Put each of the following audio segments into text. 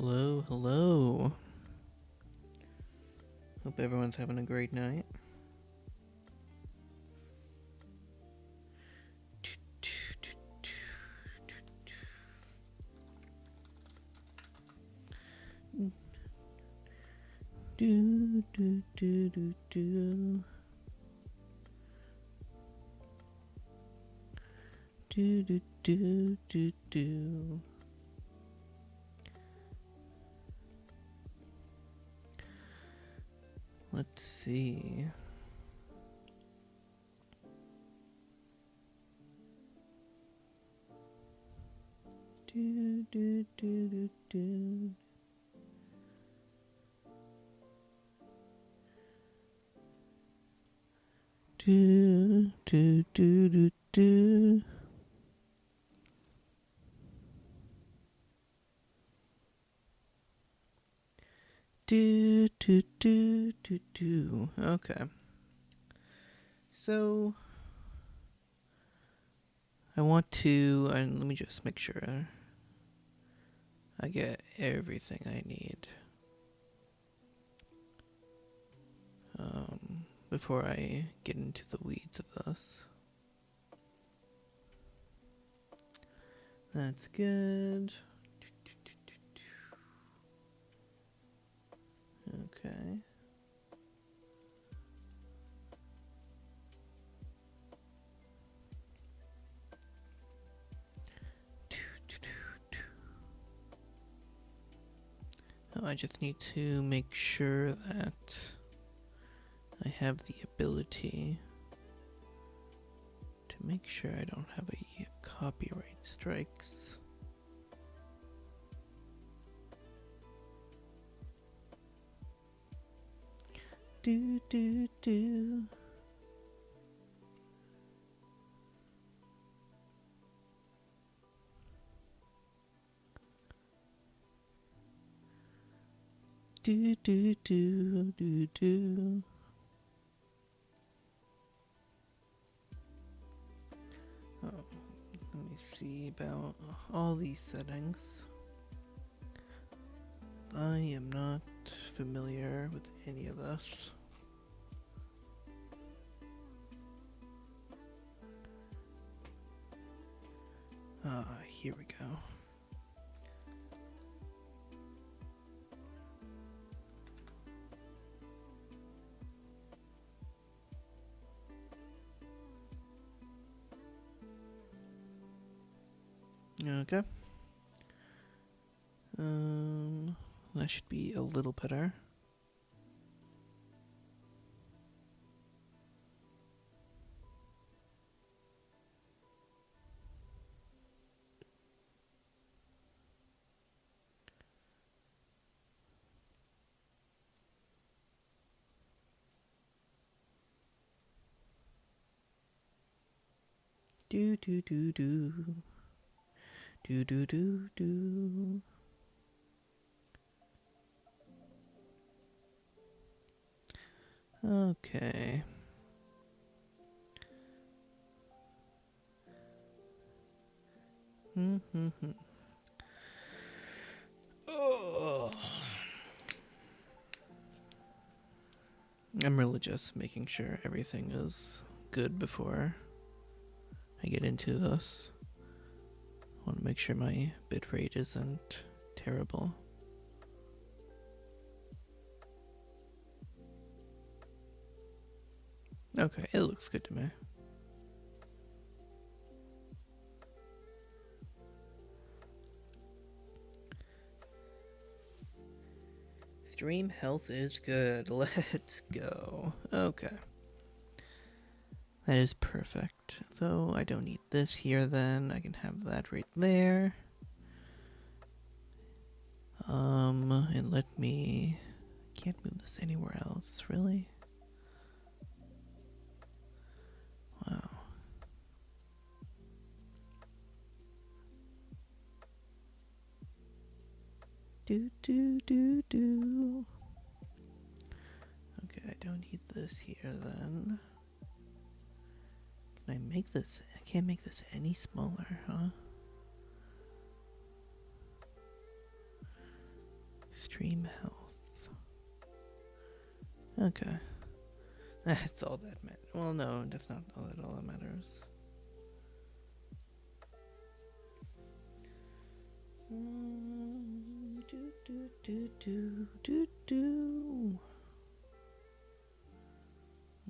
Hello, hello. Hope everyone's having a great night. Do do do do do. Do do do do do. Let's see. Do do do do do. Do do do do do. Do do do do do. Okay. So I want to, and let me just make sure I get everything I need before I get into the weeds of this. That's good. Okay. Now I just need to make sure that I have the ability to make sure I don't have a copyright strikes. Do do do. Do do do do do. Oh, let me see about all these settings. I am not familiar with any of this. Here we go. Okay. That should be a little better. Do do do do. Do do do do. Okay. Oh. I'm really just making sure everything is good before I get into this. I want to make sure my bitrate isn't terrible. Okay, it looks good to me. Stream health is good. Let's go. Okay. That is perfect. So I don't need this here then. I can have that right there. And let me... Can't move this anywhere else, really? Wow. Do do do do. Okay, I don't need this here then. Can I make this? I can't make this any smaller, huh? Stream health. Okay. That's all that matters. Well, no, that's not all that matters.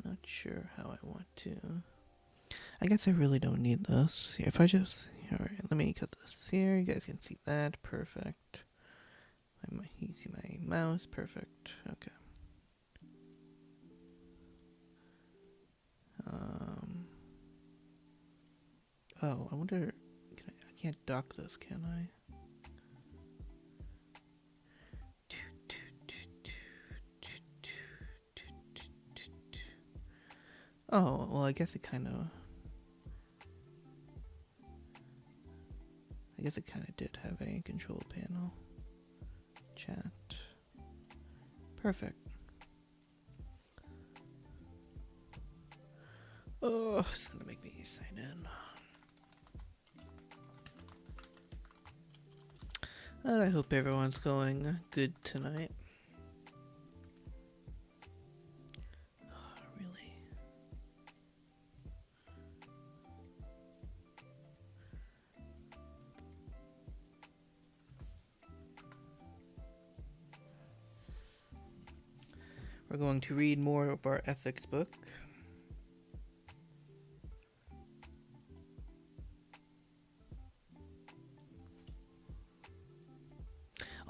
Not sure how I want to. I guess I really don't need this. If I just... Alright, let me cut this here. You guys can see that. Perfect. You see my mouse. Perfect. Okay. Oh, I wonder... I can't dock this, can I? Oh, well, I guess it kind of did have a control panel. Chat. Perfect. Oh, it's gonna make me sign in. And I hope everyone's going good tonight. Really? We're going to read more of our ethics book.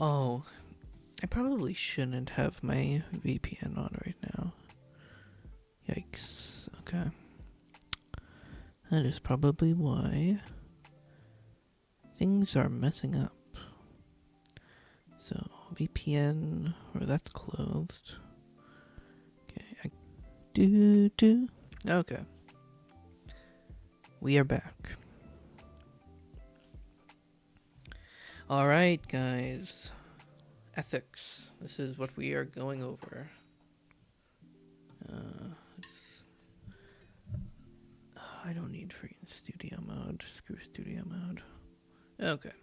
Oh, I probably shouldn't have my VPN on right now. Yikes. Okay. That is probably why things are messing up. So, VPN, or that's closed. Okay. Okay. We are back. Alright, guys. Ethics. This is what we are going over. I don't need freaking studio mode. Screw studio mode. Okay.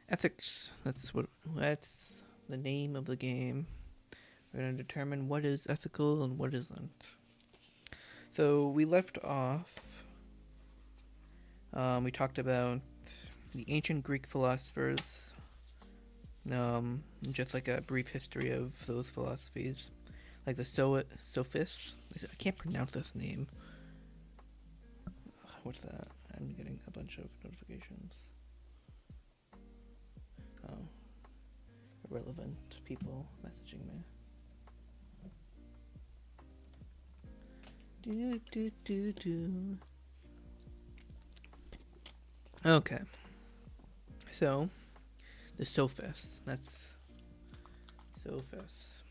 Ethics. That's the name of the game. We're going to determine what is ethical and what isn't. So we left off. We talked about the ancient Greek philosophers. Just like a brief history of those philosophies. Like the sophists. I can't pronounce this name. What's that? I'm getting a bunch of notifications. Oh. Irrelevant people messaging me. Okay. So, the sophists. That's sophists.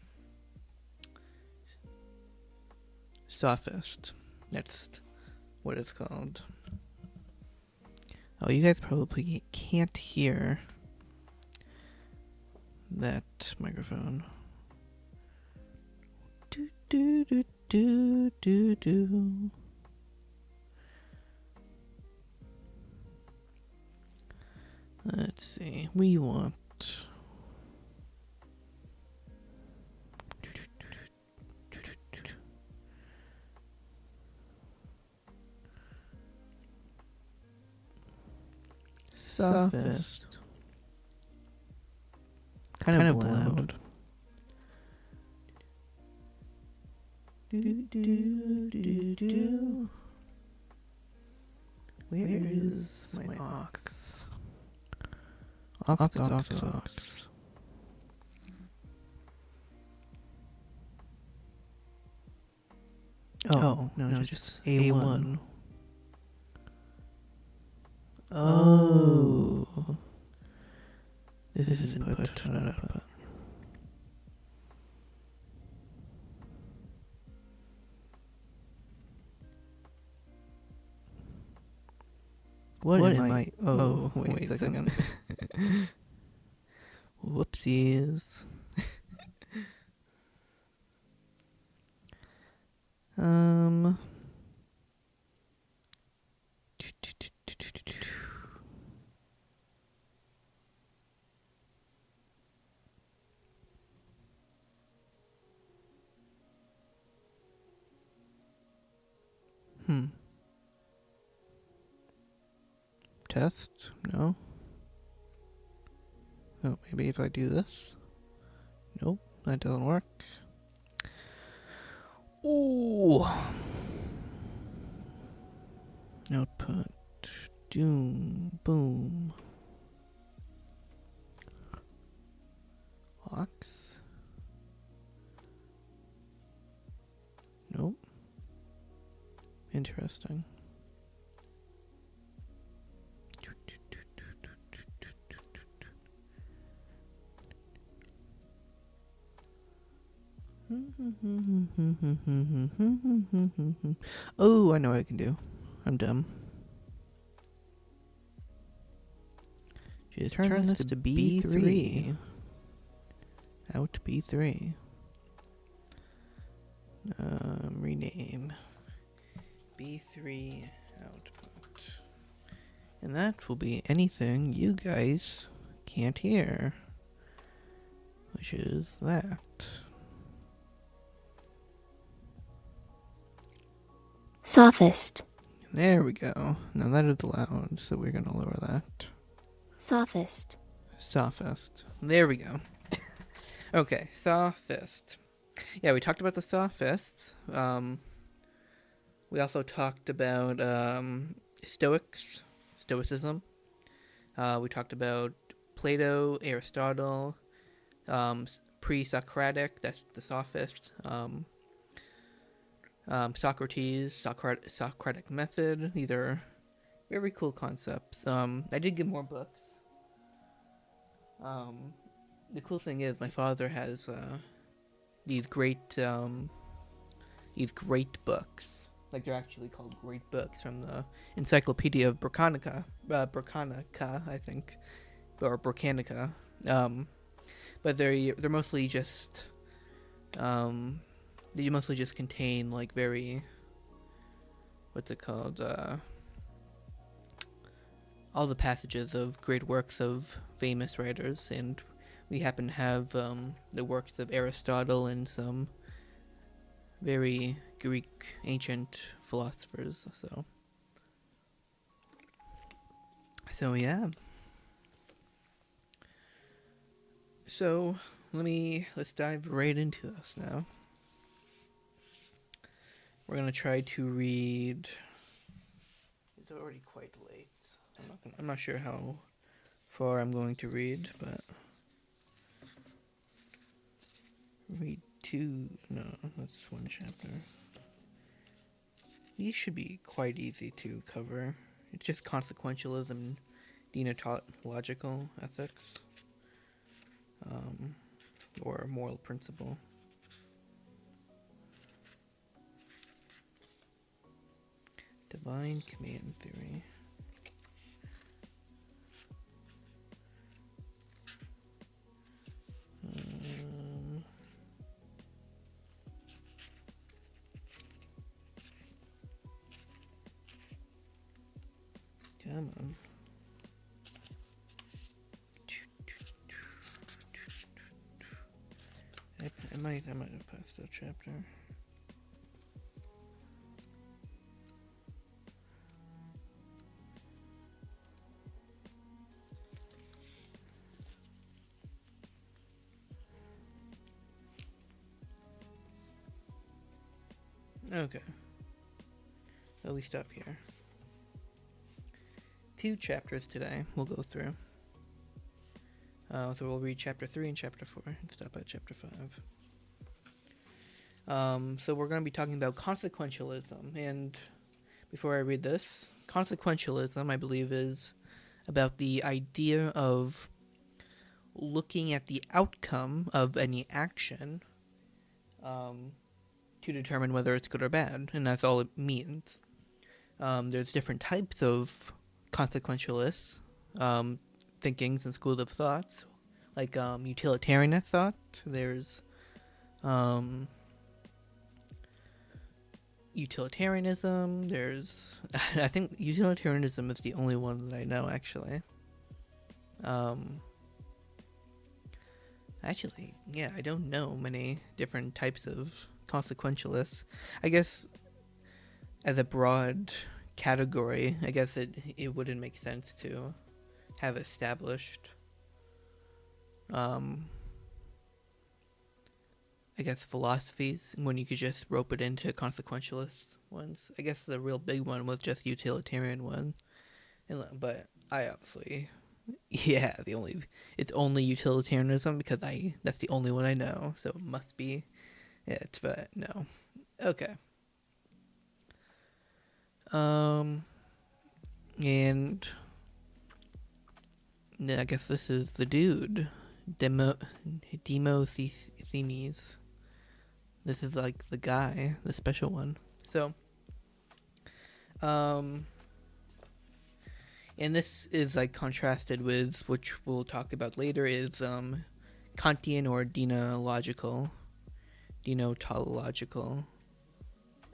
Sophist. That's what it's called. Oh, you guys probably can't hear that microphone. Let's see. We want sophist. Kind of loud. Where is my ox? Ox. Oh, no, just A1. Oh. This is input, not output. What am I? Oh, wait a second. Whoopsies. test? No. Oh, maybe if I do this? Nope, that doesn't work. Ooh. Output. Doom. Boom. Aux. Nope. Interesting. Oh, I know what I can do. I'm dumb. Just turn this to B3. Out B3. Rename. B3 output. And that will be anything you guys can't hear. Which is that. Sophist. There we go. Now that is loud, so we're gonna lower that. Sophist. Sophist. There we go. Okay, sophist. Yeah, we talked about the sophists. We also talked about stoicism. We talked about Plato, Aristotle, pre-Socratic, that's the sophist. Socrates, Socratic method. These are very cool concepts. I did get more books. The cool thing is my father has these great books. Like, they're actually called great books from the Encyclopedia of Britannica, I think, or Britannica. But they're mostly just they mostly just contain like very, what's it called? All the passages of great works of famous writers, and we happen to have the works of Aristotle and some very Greek ancient philosophers. So yeah. So let's dive right into this now. We're gonna try to read. It's already quite late. I'm not sure how far I'm going to read, but read two. No, that's one chapter. These should be quite easy to cover. It's just consequentialism, deontological ethics, or moral principle. Divine command theory. Come on. I might have passed a chapter. Okay. So we stop here. 2 chapters today we'll go through. So we'll read chapter 3 and chapter 4 and stop at chapter 5. So we're going to be talking about consequentialism. And before I read this, consequentialism, I believe, is about the idea of looking at the outcome of any action to determine whether it's good or bad. And that's all it means. There's different types of consequentialists, thinkings and schools of thoughts, like utilitarian thought. There's utilitarianism. There's I think utilitarianism is the only one that I know, actually. Actually, yeah, I don't know many different types of consequentialists. I guess as a broad category, I guess it wouldn't make sense to have established, um, I guess, philosophies when you could just rope it into consequentialist ones. I guess the real big one was just utilitarian one, but I obviously, yeah, it's only utilitarianism because that's the only one I know, so it must be it. But no, okay. And I guess this is the dude, Demosthenes. This is like the guy, the special one. So, and this is like contrasted with, which we'll talk about later, is Kantian or deontological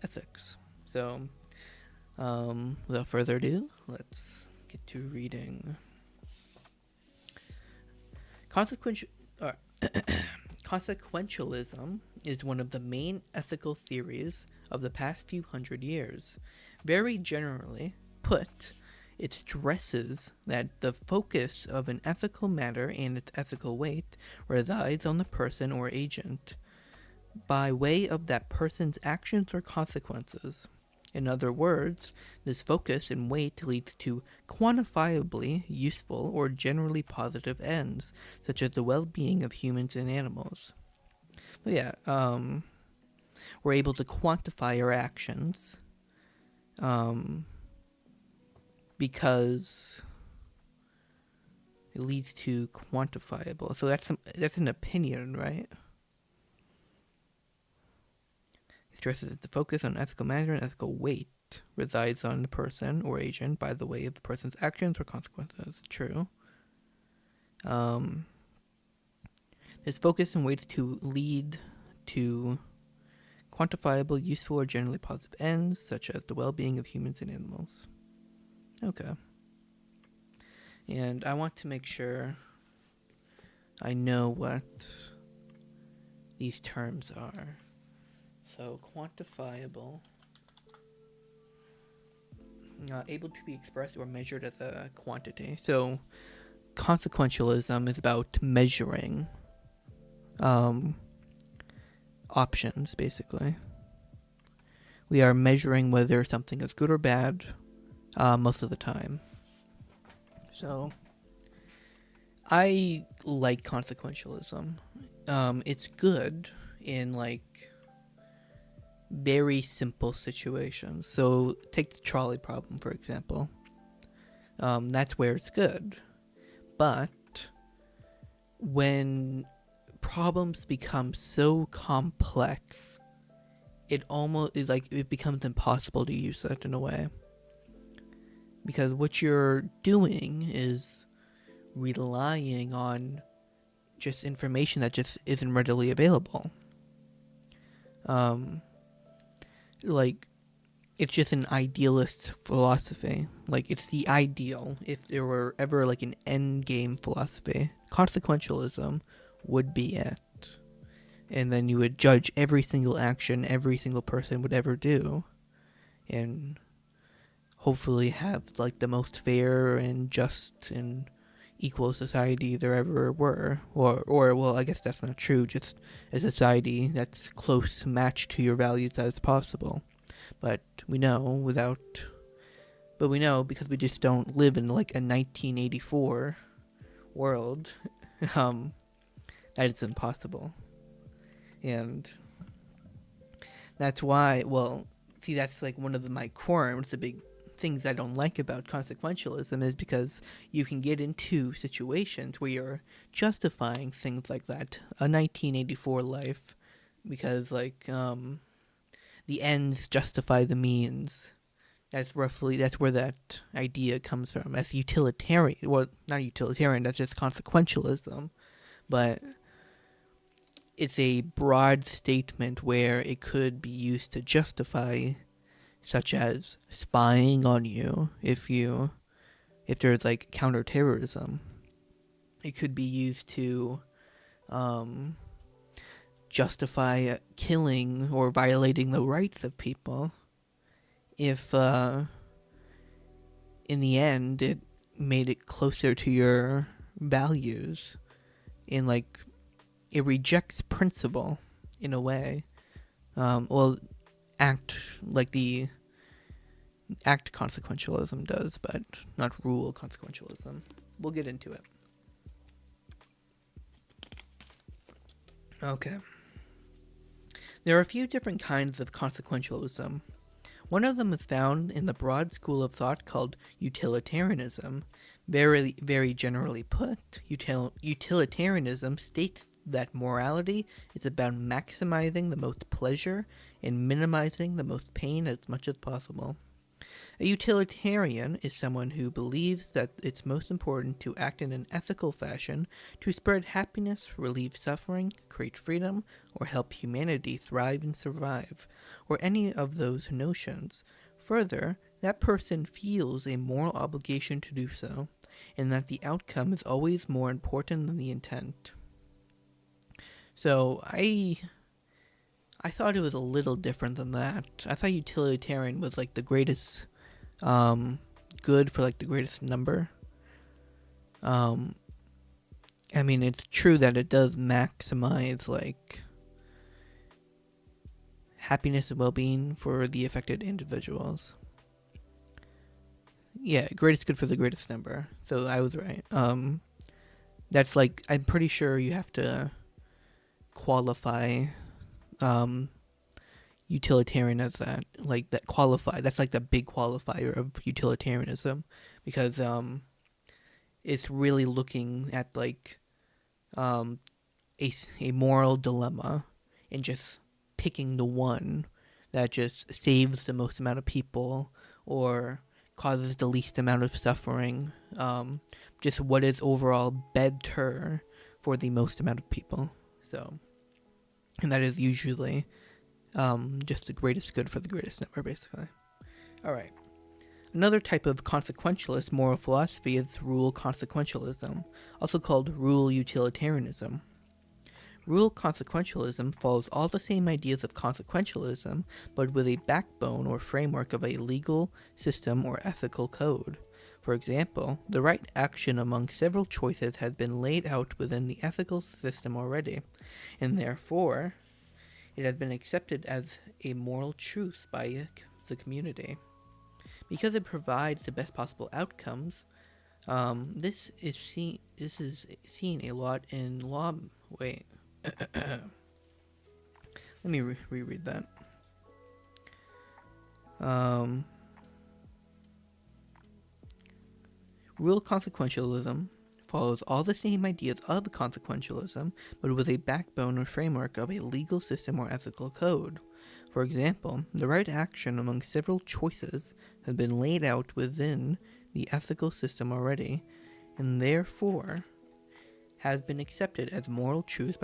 ethics. So, without further ado, let's get to reading. Consequentialism is one of the main ethical theories of the past few hundred years. Very generally put, it stresses that the focus of an ethical matter and its ethical weight resides on the person or agent, by way of that person's actions or consequences. In other words, this focus and weight leads to quantifiably useful or generally positive ends, such as the well-being of humans and animals. So yeah, we're able to quantify our actions, because it leads to quantifiable. So that's an opinion, right? It stresses that the focus on ethical matter and ethical weight resides on the person or agent by the way of the person's actions or consequences. True. Its focus and weight to lead to quantifiable, useful, or generally positive ends, such as the well-being of humans and animals. Okay. And I want to make sure I know what these terms are. So, quantifiable, able to be expressed or measured as a quantity. So, consequentialism is about measuring options, basically. We are measuring whether something is good or bad most of the time. So, I like consequentialism. It's good in like very simple situations. So take the trolley problem, for example. That's where it's good. But when problems become so complex, it almost is like it becomes impossible to use it in a way. Because what you're doing is relying on just information that just isn't readily available. Like, it's just an idealist philosophy. Like, it's the ideal. If there were ever like an end game philosophy, consequentialism would be it. And then you would judge every single action every single person would ever do, and hopefully have like the most fair and just and equal society there ever were. Or well, I guess that's not true, just a society that's close to match to your values as possible. But we know because we just don't live in like a 1984 world, that it's impossible. And that's why, well, see, that's like one of my qualms, the big things I don't like about consequentialism is because you can get into situations where you're justifying things like that, a 1984 life, because like the ends justify the means. That's where that idea comes from. As utilitarian, well, not utilitarian, that's just consequentialism, but it's a broad statement where it could be used to justify, such as spying on you if there's like counterterrorism. It could be used to justify killing or violating the rights of people if in the end, it made it closer to your values. And, like, it rejects principle in a way. Well, act like the act consequentialism does, but not rule consequentialism. We'll get into it. Okay. There are a few different kinds of consequentialism. One of them is found in the broad school of thought called utilitarianism. Very, very generally put, utilitarianism states that morality is about maximizing the most pleasure and minimizing the most pain as much as possible. A utilitarian is someone who believes that it's most important to act in an ethical fashion to spread happiness, relieve suffering, create freedom, or help humanity thrive and survive, or any of those notions. Further, that person feels a moral obligation to do so, and that the outcome is always more important than the intent. So I thought it was a little different than that. I thought utilitarian was like the greatest good for like the greatest number. I mean, it's true that it does maximize like happiness and well-being for the affected individuals. Yeah, greatest good for the greatest number. So I was right. That's like, I'm pretty sure you have to qualify utilitarian as that, like that qualify. That's like the big qualifier of utilitarianism, because it's really looking at like a moral dilemma and just picking the one that just saves the most amount of people or causes the least amount of suffering. Just what is overall better for the most amount of people. So, and that is usually just the greatest good for the greatest number, basically. Alright. Another type of consequentialist moral philosophy is rule consequentialism, also called rule utilitarianism. Rule consequentialism follows all the same ideas of consequentialism, but with a backbone or framework of a legal system or ethical code. For example, the right action among several choices has been laid out within the ethical system already, and therefore it has been accepted as a moral truth by the community. Because it provides the best possible outcomes, this is seen a lot in law. Wait, let me reread that. Real consequentialism follows all the same ideas of consequentialism, but with a backbone or framework of a legal system or ethical code. For example, the right action among several choices has been laid out within the ethical system already, and therefore has been accepted as moral truth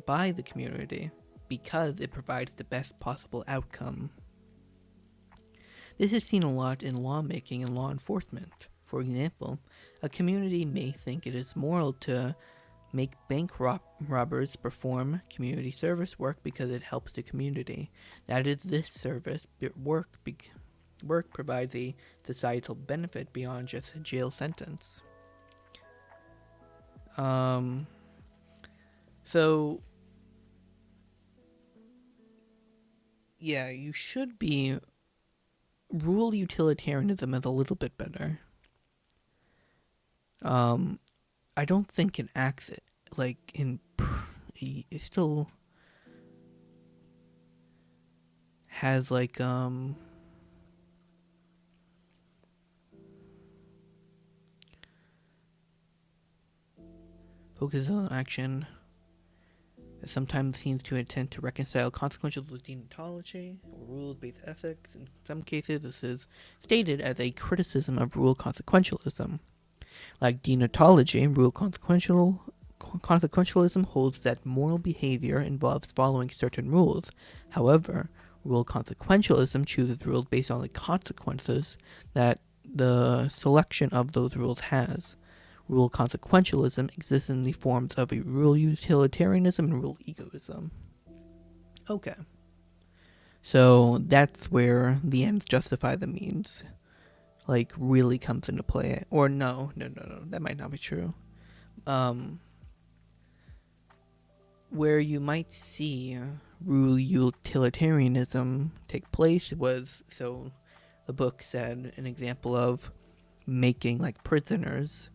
by the community, because it provides the best possible outcome. This is seen a lot in lawmaking and law enforcement. For example, a community may think it is moral to make bank robbers perform community service work because it helps the community. That is, this service work provides a societal benefit beyond just a jail sentence. So yeah, you should be. Rule utilitarianism is a little bit better. I don't think it acts like in. It still has like focus on action. It sometimes seems to intend to reconcile consequentials with deontology or rules-based ethics. In some cases, this is stated as a criticism of rule consequentialism. Like deontology, rule consequentialism holds that moral behavior involves following certain rules. However, rule consequentialism chooses rules based on the consequences that the selection of those rules has. Rule consequentialism exists in the forms of a rule utilitarianism and rule egoism. Okay. So that's where the ends justify the means. like really comes into play. Or no, that might not be true. Where you might see rule utilitarianism take place was, so the book said, an example of making like prisoners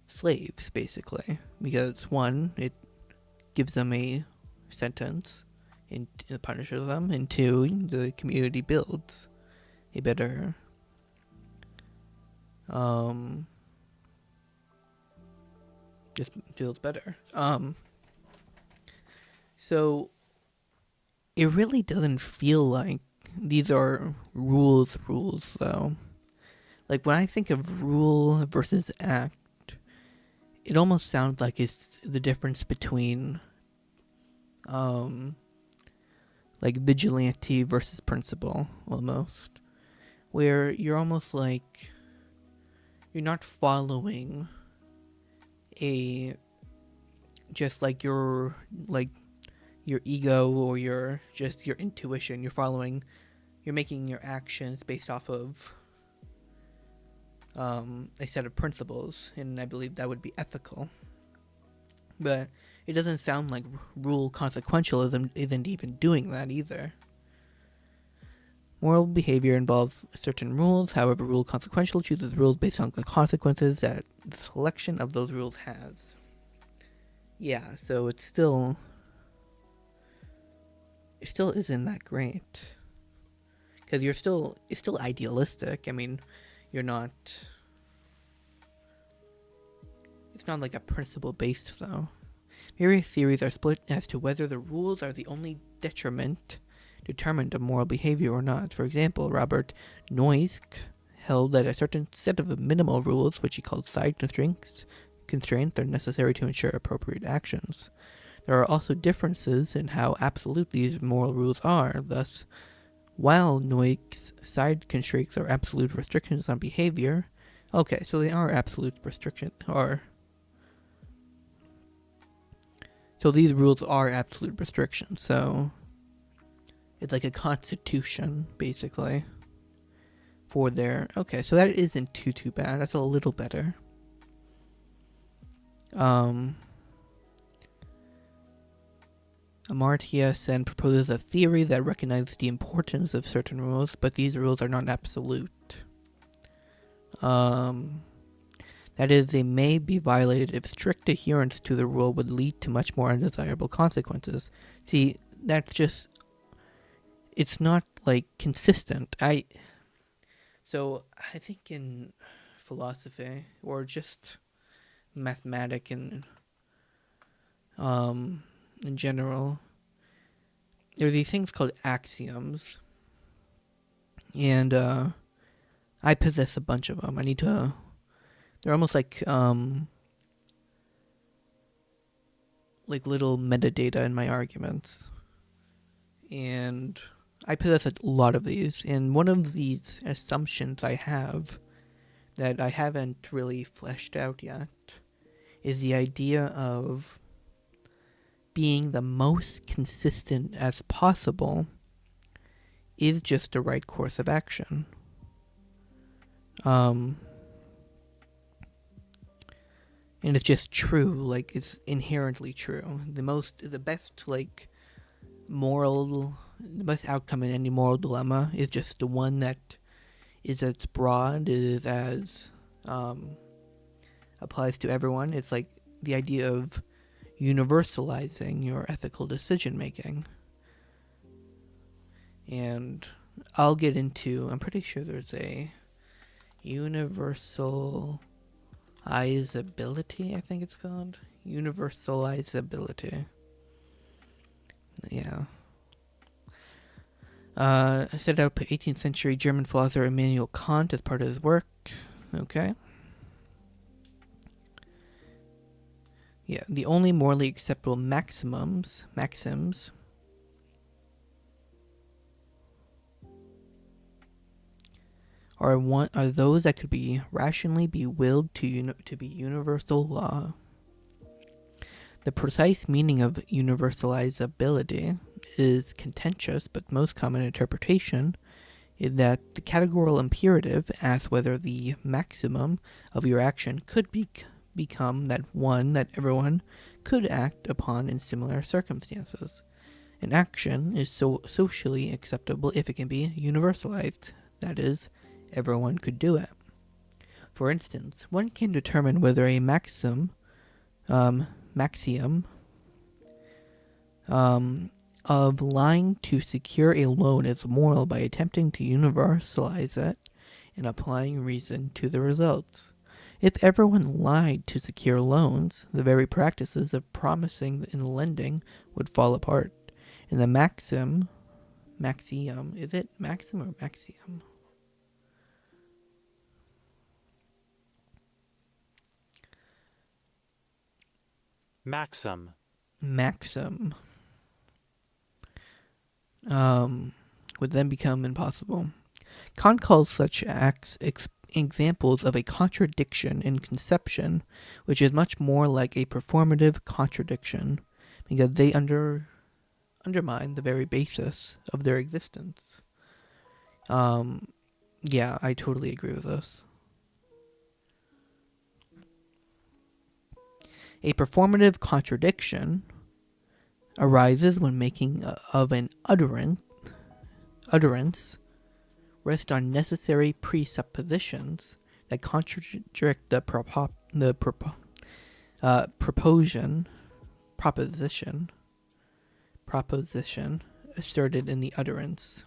slaves, basically, because one, it gives them a sentence and punishes them, and two, the community builds a better just feels better. So it really doesn't feel like these are rules though. Like when I think of rule versus act, it almost sounds like it's the difference between like vigilante versus principle, almost. Where you're almost like you're not following a just like your ego or your intuition. You're making your actions based off of a set of principles, and I believe that would be ethical. But it doesn't sound like rule consequentialism isn't even doing that either. Moral behavior involves certain rules, however, rule consequential chooses rules based on the consequences that the selection of those rules has. Yeah, so it still isn't that great. Because it's still idealistic. I mean, you're not, it's not like a principle based though. Various theories are split as to whether the rules are the only detriment determined of moral behavior or not. For example, Robert Noyes held that a certain set of minimal rules, which he called side constraints, are necessary to ensure appropriate actions. There are also differences in how absolute these moral rules are. Thus, while Noyes' side constraints are absolute restrictions on behavior, okay, so they are absolute restrictions, so these rules are absolute restrictions, so it's like a constitution, basically, for their, okay, so that isn't too bad, that's a little better. Amartya Sen proposes a theory that recognizes the importance of certain rules, but these rules are not absolute. That is, they may be violated if strict adherence to the rule would lead to much more undesirable consequences. See, that's just, it's not like consistent. So I think in philosophy or just mathematics and in general, there are these things called axioms, and I possess a bunch of them. They're almost like little metadata in my arguments, and I possess a lot of these. And one of these assumptions I have that I haven't really fleshed out yet is the idea of being the most consistent as possible is just the right course of action. And it's just true, like it's inherently true. The best outcome in any moral dilemma is just the one that is as broad, is as applies to everyone. It's like the idea of universalizing your ethical decision making. And I'm pretty sure there's a universalizability, I think it's called. Universalizability. Yeah. Set out by 18th century German philosopher Immanuel Kant as part of his work. Okay. Yeah, the only morally acceptable maxims are those that could be rationally be willed to be universal law. The precise meaning of universalizability is contentious, but most common interpretation is that the categorical imperative asks whether the maximum of your action could become that one that everyone could act upon in similar circumstances. An action is so socially acceptable if it can be universalized, that is, everyone could do it. For instance, one can determine whether a maxiom of lying to secure a loan is moral by attempting to universalize it and applying reason to the results. If everyone lied to secure loans, the very practices of promising and lending would fall apart. And the maxiom, is it maxim or maxiom? Maxim would then become impossible. Kant calls such acts examples of a contradiction in conception, which is much more like a performative contradiction, because they undermine the very basis of their existence. Yeah, I totally agree with this. A performative contradiction arises when making of an utterance rest on necessary presuppositions that contradict the proposition asserted in the utterance.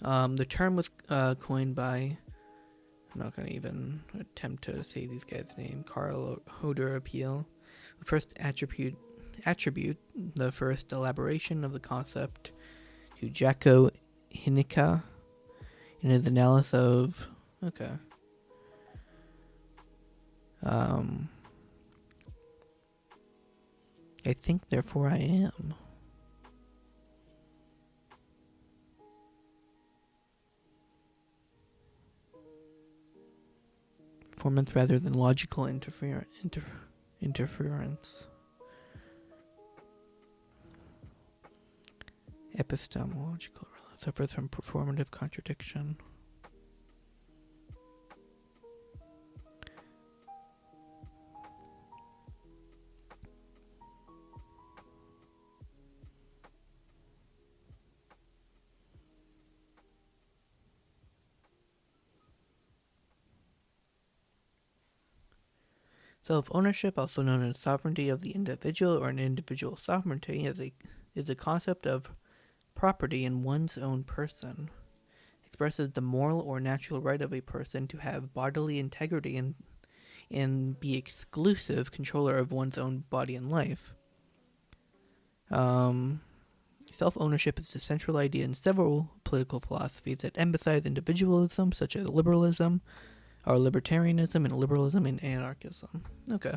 The term was coined by, I'm not going to even attempt to say these guys' name, Karl Hoder Appeal. The first attribute the first elaboration of the concept to Jacko Hinika in his analysis of I think therefore I am. Performance rather than logical interference. Epistemological suffers from performative contradiction. Self-ownership, also known as sovereignty of the individual or an individual sovereignty, is a concept of property in one's own person. Expresses the moral or natural right of a person to have bodily integrity and be exclusive controller of one's own body and life. Self-ownership is the central idea in several political philosophies that emphasize individualism, such as liberalism, or libertarianism, and liberalism and anarchism. Okay.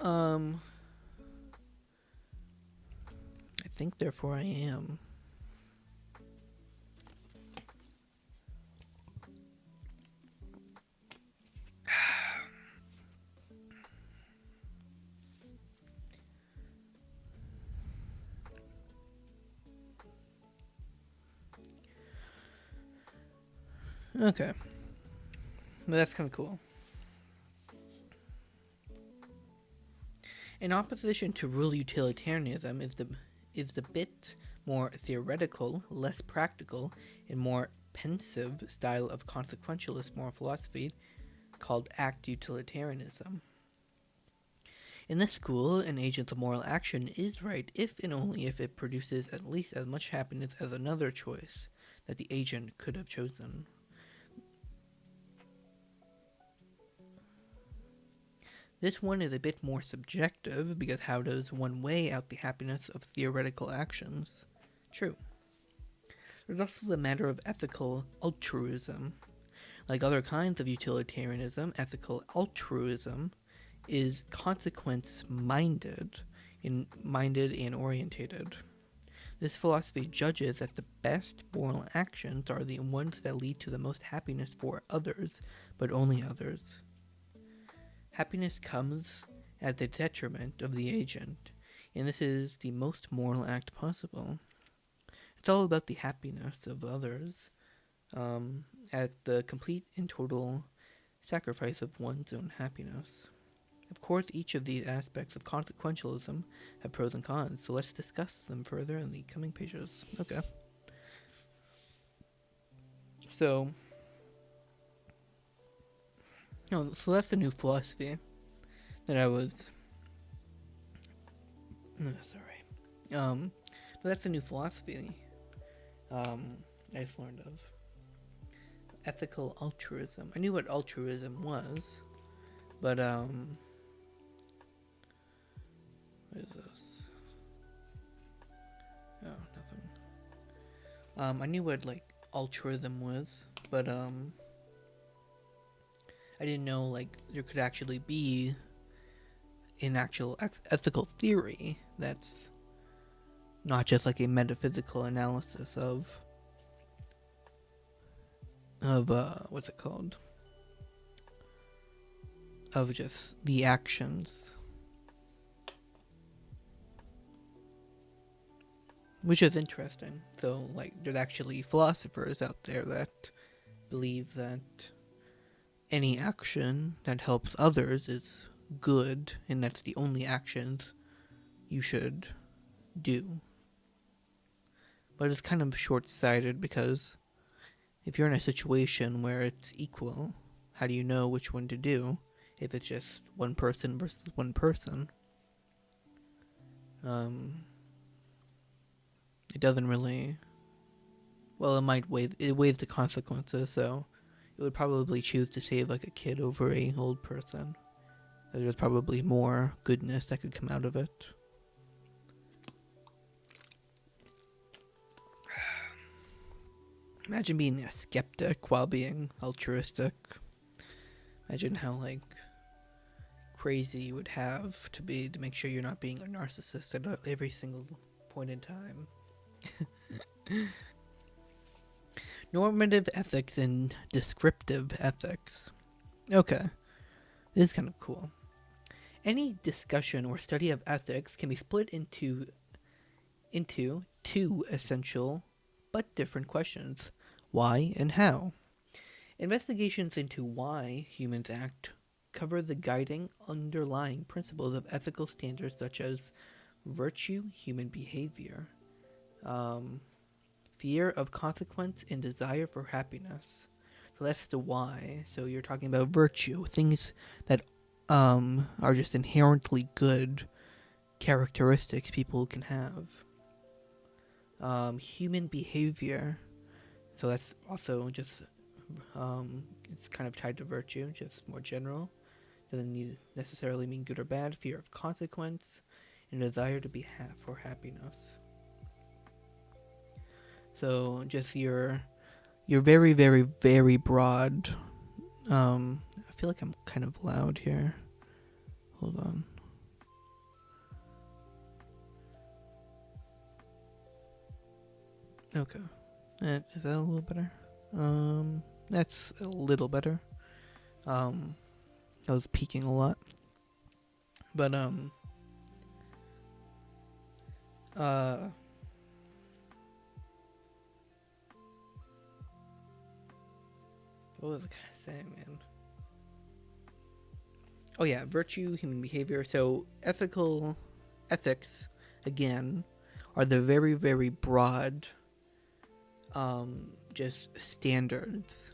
I think therefore I am. Okay. Well, that's kind of cool. In opposition to rule utilitarianism is the bit more theoretical, less practical, and more pensive style of consequentialist moral philosophy called act utilitarianism. In this school, an agent of moral action is right if and only if it produces at least as much happiness as another choice that the agent could have chosen. This one is a bit more subjective, because how does one weigh out the happiness of theoretical actions? True. There's also the matter of ethical altruism. Like other kinds of utilitarianism, ethical altruism is consequence-minded and orientated. This philosophy judges that the best moral actions are the ones that lead to the most happiness for others, but only others. Happiness comes at the detriment of the agent, and this is the most moral act possible. It's all about the happiness of others, at the complete and total sacrifice of one's own happiness. Of course, each of these aspects of consequentialism have pros and cons, so let's discuss them further in the coming pages. Okay. So, no, so that's the new philosophy that I was. No, sorry. But that's the new philosophy. I just learned of ethical altruism. I knew what altruism was, but what is this? Oh, nothing. I knew what like altruism was, but I didn't know like there could actually be an actual ethical theory that's not just like a metaphysical analysis of what's it called? Of just the actions. Which is interesting. So like there's actually philosophers out there that believe that any action that helps others is good, and that's the only actions you should do. But it's kind of short-sighted because if you're in a situation where it's equal, how do you know which one to do if it's just one person versus one person? It doesn't really. Well, it weighs the consequences, so it would probably choose to save like a kid over a old person. There's probably more goodness that could come out of it. Imagine being a skeptic while being altruistic. Imagine how like crazy you would have to be to make sure you're not being a narcissist at every single point in time. Normative ethics and descriptive ethics. Okay, this is kind of cool. Any discussion or study of ethics can be split into two essential but different questions: why and how. Investigations into why humans act cover the guiding underlying principles of ethical standards such as virtue, human behavior, fear of consequence, and desire for happiness. So that's the why. So you're talking about virtue, things that are just inherently good characteristics people can have. Human behavior. So that's also just it's kind of tied to virtue, just more general. Doesn't necessarily mean good or bad. Fear of consequence and desire to be for happiness. So just your very, very, very broad. I feel like I'm kind of loud here. Hold on. Okay. Is that a little better? That's a little better. I was peaking a lot. But, what was I gonna say, man? Oh yeah, virtue, human behavior. So ethics, again, are the very, very broad, just standards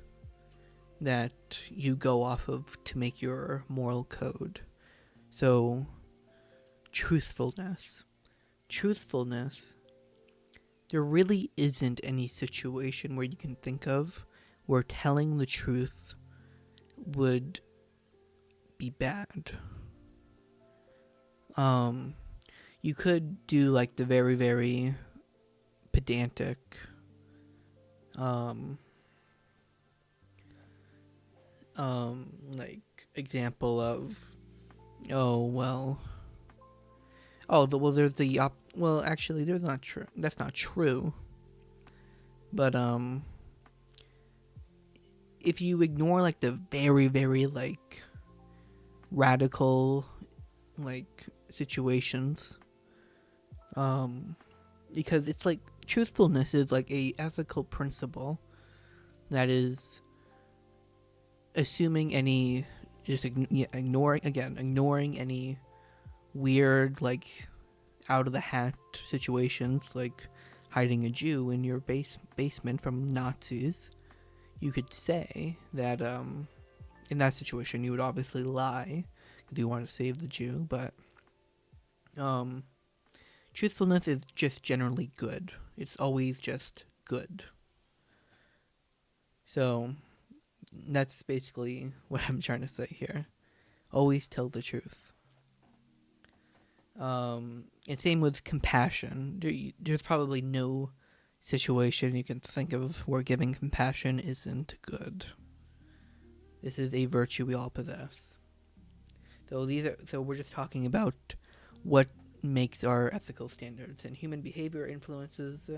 that you go off of to make your moral code. So, truthfulness. There really isn't any situation where you can think of where telling the truth would be bad. You could do like the very, very pedantic, like example of, there's the well, actually, there's not true. That's not true. But if you ignore like the very, very like radical like situations. Because it's like truthfulness is like a ethical principle that is assuming any, just ignoring any weird, like, out of the hat situations, like hiding a Jew in your basement from Nazis. You could say that in that situation you would obviously lie because you want to save the Jew, but um truthfulness is just generally good. It's always just good. So that's basically what I'm trying to say here. Always tell the truth. And same with compassion. There's probably no situation you can think of where giving compassion isn't good. This is a virtue we all possess. So we're just talking about what makes our ethical standards, and human behavior influences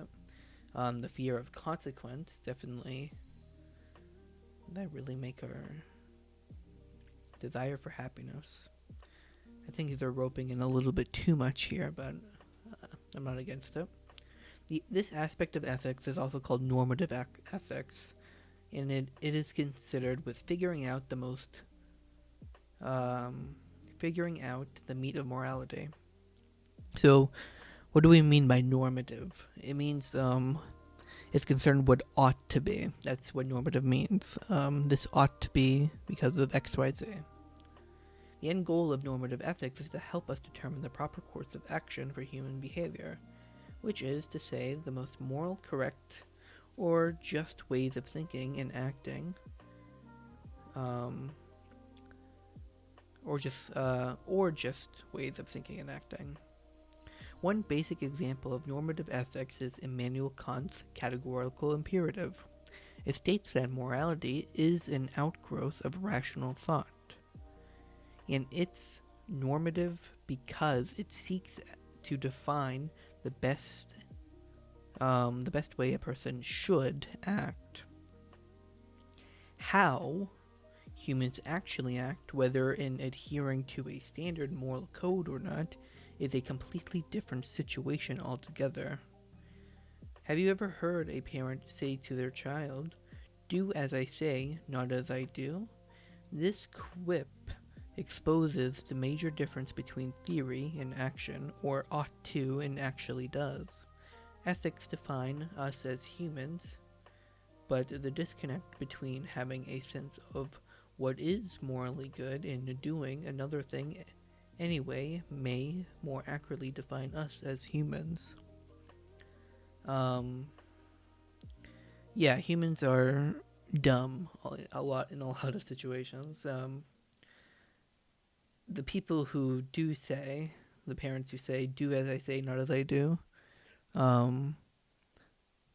the fear of consequence. Definitely, that really make our desire for happiness. I think they're roping in a little bit too much here, but I'm not against it. This aspect of ethics is also called normative ethics, and it is considered with figuring out the meat of morality. So, what do we mean by normative? It means it's concerned what ought to be. That's what normative means. This ought to be because of X, Y, Z. The end goal of normative ethics is to help us determine the proper course of action for human behavior, which is to say the most moral, correct, or just ways of thinking and acting, or just ways of thinking and acting. One basic example of normative ethics is Immanuel Kant's categorical imperative. It states that morality is an outgrowth of rational thought, and it's normative because it seeks to define the best way a person should act. How humans actually act, whether in adhering to a standard moral code or not, is a completely different situation altogether. Have you ever heard a parent say to their child, "Do as I say, not as I do"? This quip exposes the major difference between theory and action, or ought to and actually does. Ethics define us as humans, but the disconnect between having a sense of what is morally good and doing another thing anyway may more accurately define us as humans. Yeah, humans are dumb in a lot of situations. The people who do say, the parents who say, "Do as I say, not as I do," um,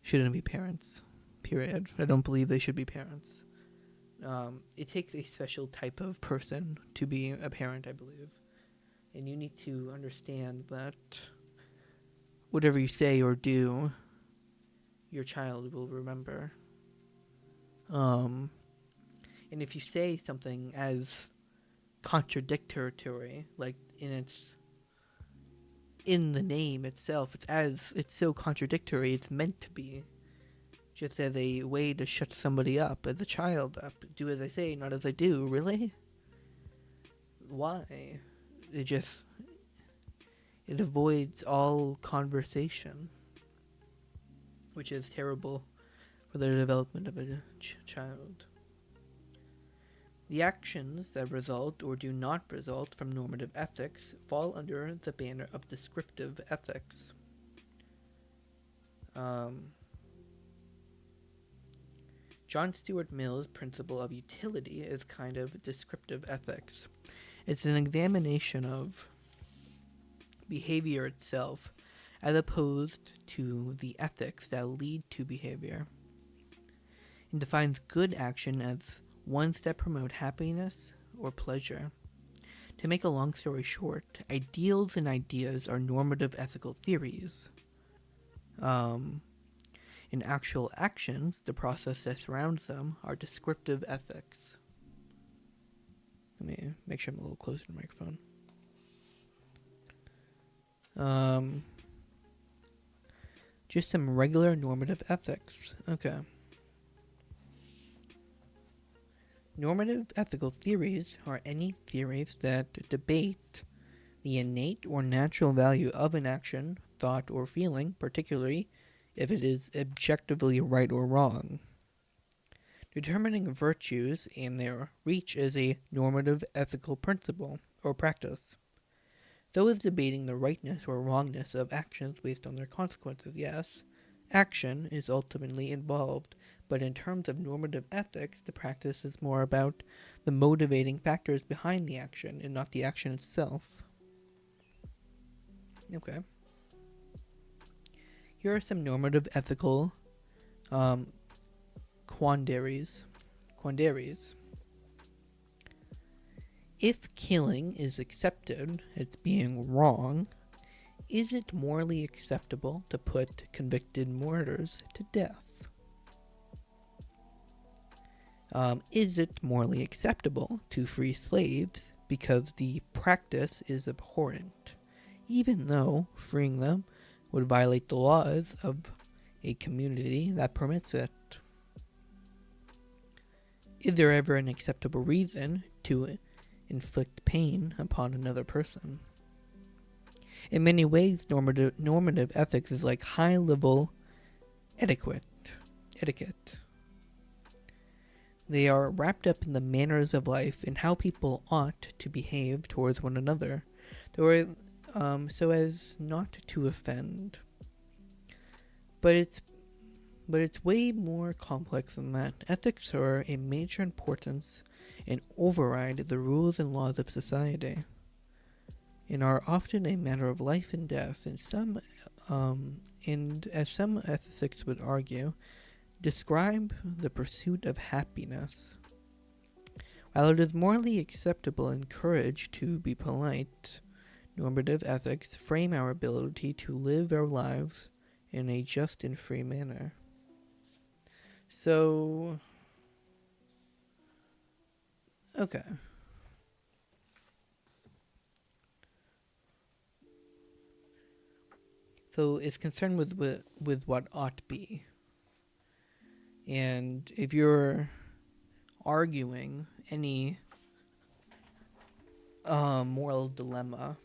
shouldn't be parents. Period. I don't believe they should be parents. It takes a special type of person to be a parent, I believe. And you need to understand that whatever you say or do, your child will remember. And if you say something as contradictory, like in the name itself, it's so contradictory, it's meant to be. Just as a way to shut somebody up, as a child up. Do as I say, not as I do. Really? Why? It avoids all conversation, which is terrible for the development of a child. The actions that result or do not result from normative ethics fall under the banner of descriptive ethics. John Stuart Mill's principle of utility is kind of descriptive ethics. It's an examination of behavior itself as opposed to the ethics that lead to behavior. It defines good action as ones that promote happiness or pleasure. To make a long story short, ideals and ideas are normative ethical theories. In actual actions, the process that surrounds them are descriptive ethics. Let me make sure I'm a little closer to the microphone. Um, just some regular normative ethics. Okay. Normative ethical theories are any theories that debate the innate or natural value of an action, thought, or feeling, particularly if it is objectively right or wrong. Determining virtues and their reach is a normative ethical principle or practice. So is debating the rightness or wrongness of actions based on their consequences. Yes, action is ultimately involved, but in terms of normative ethics, the practice is more about the motivating factors behind the action and not the action itself. Okay. Here are some normative ethical um, quandaries. Quandaries. If killing is accepted as being wrong, is it morally acceptable to put convicted murderers to death? Is it morally acceptable to free slaves because the practice is abhorrent, even though freeing them would violate the laws of a community that permits it? Is there ever an acceptable reason to inflict pain upon another person? In many ways, normative ethics is like high-level etiquette. Etiquette. They are wrapped up in the manners of life and how people ought to behave towards one another, so as not to offend. But it's way more complex than that. Ethics are a major importance and override the rules and laws of society, and are often a matter of life and death. And as some ethicists would argue, describe the pursuit of happiness. While it is morally acceptable and encouraged to be polite, normative ethics frame our ability to live our lives in a just and free manner. So, okay. So it's concerned with what ought to be. And if you're arguing any moral dilemma,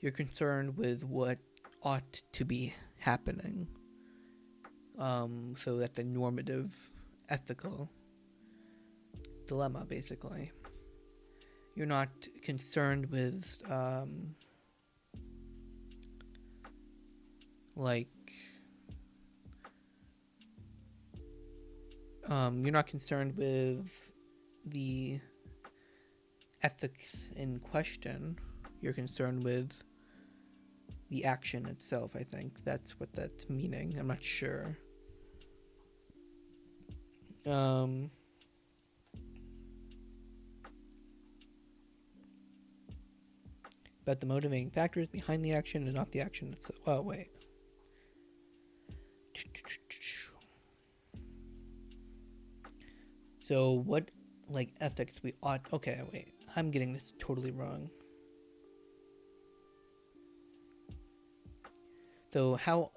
you're concerned with what ought to be happening. So that's a normative, ethical dilemma, basically. You're not concerned with, you're not concerned with the ethics in question. You're concerned with the action itself, I think. That's what that's meaning. I'm not sure. But the motivating factors behind the action and not the action itself. Oh, wait. So what, ethics we ought... Okay, wait. I'm getting this totally wrong. So how,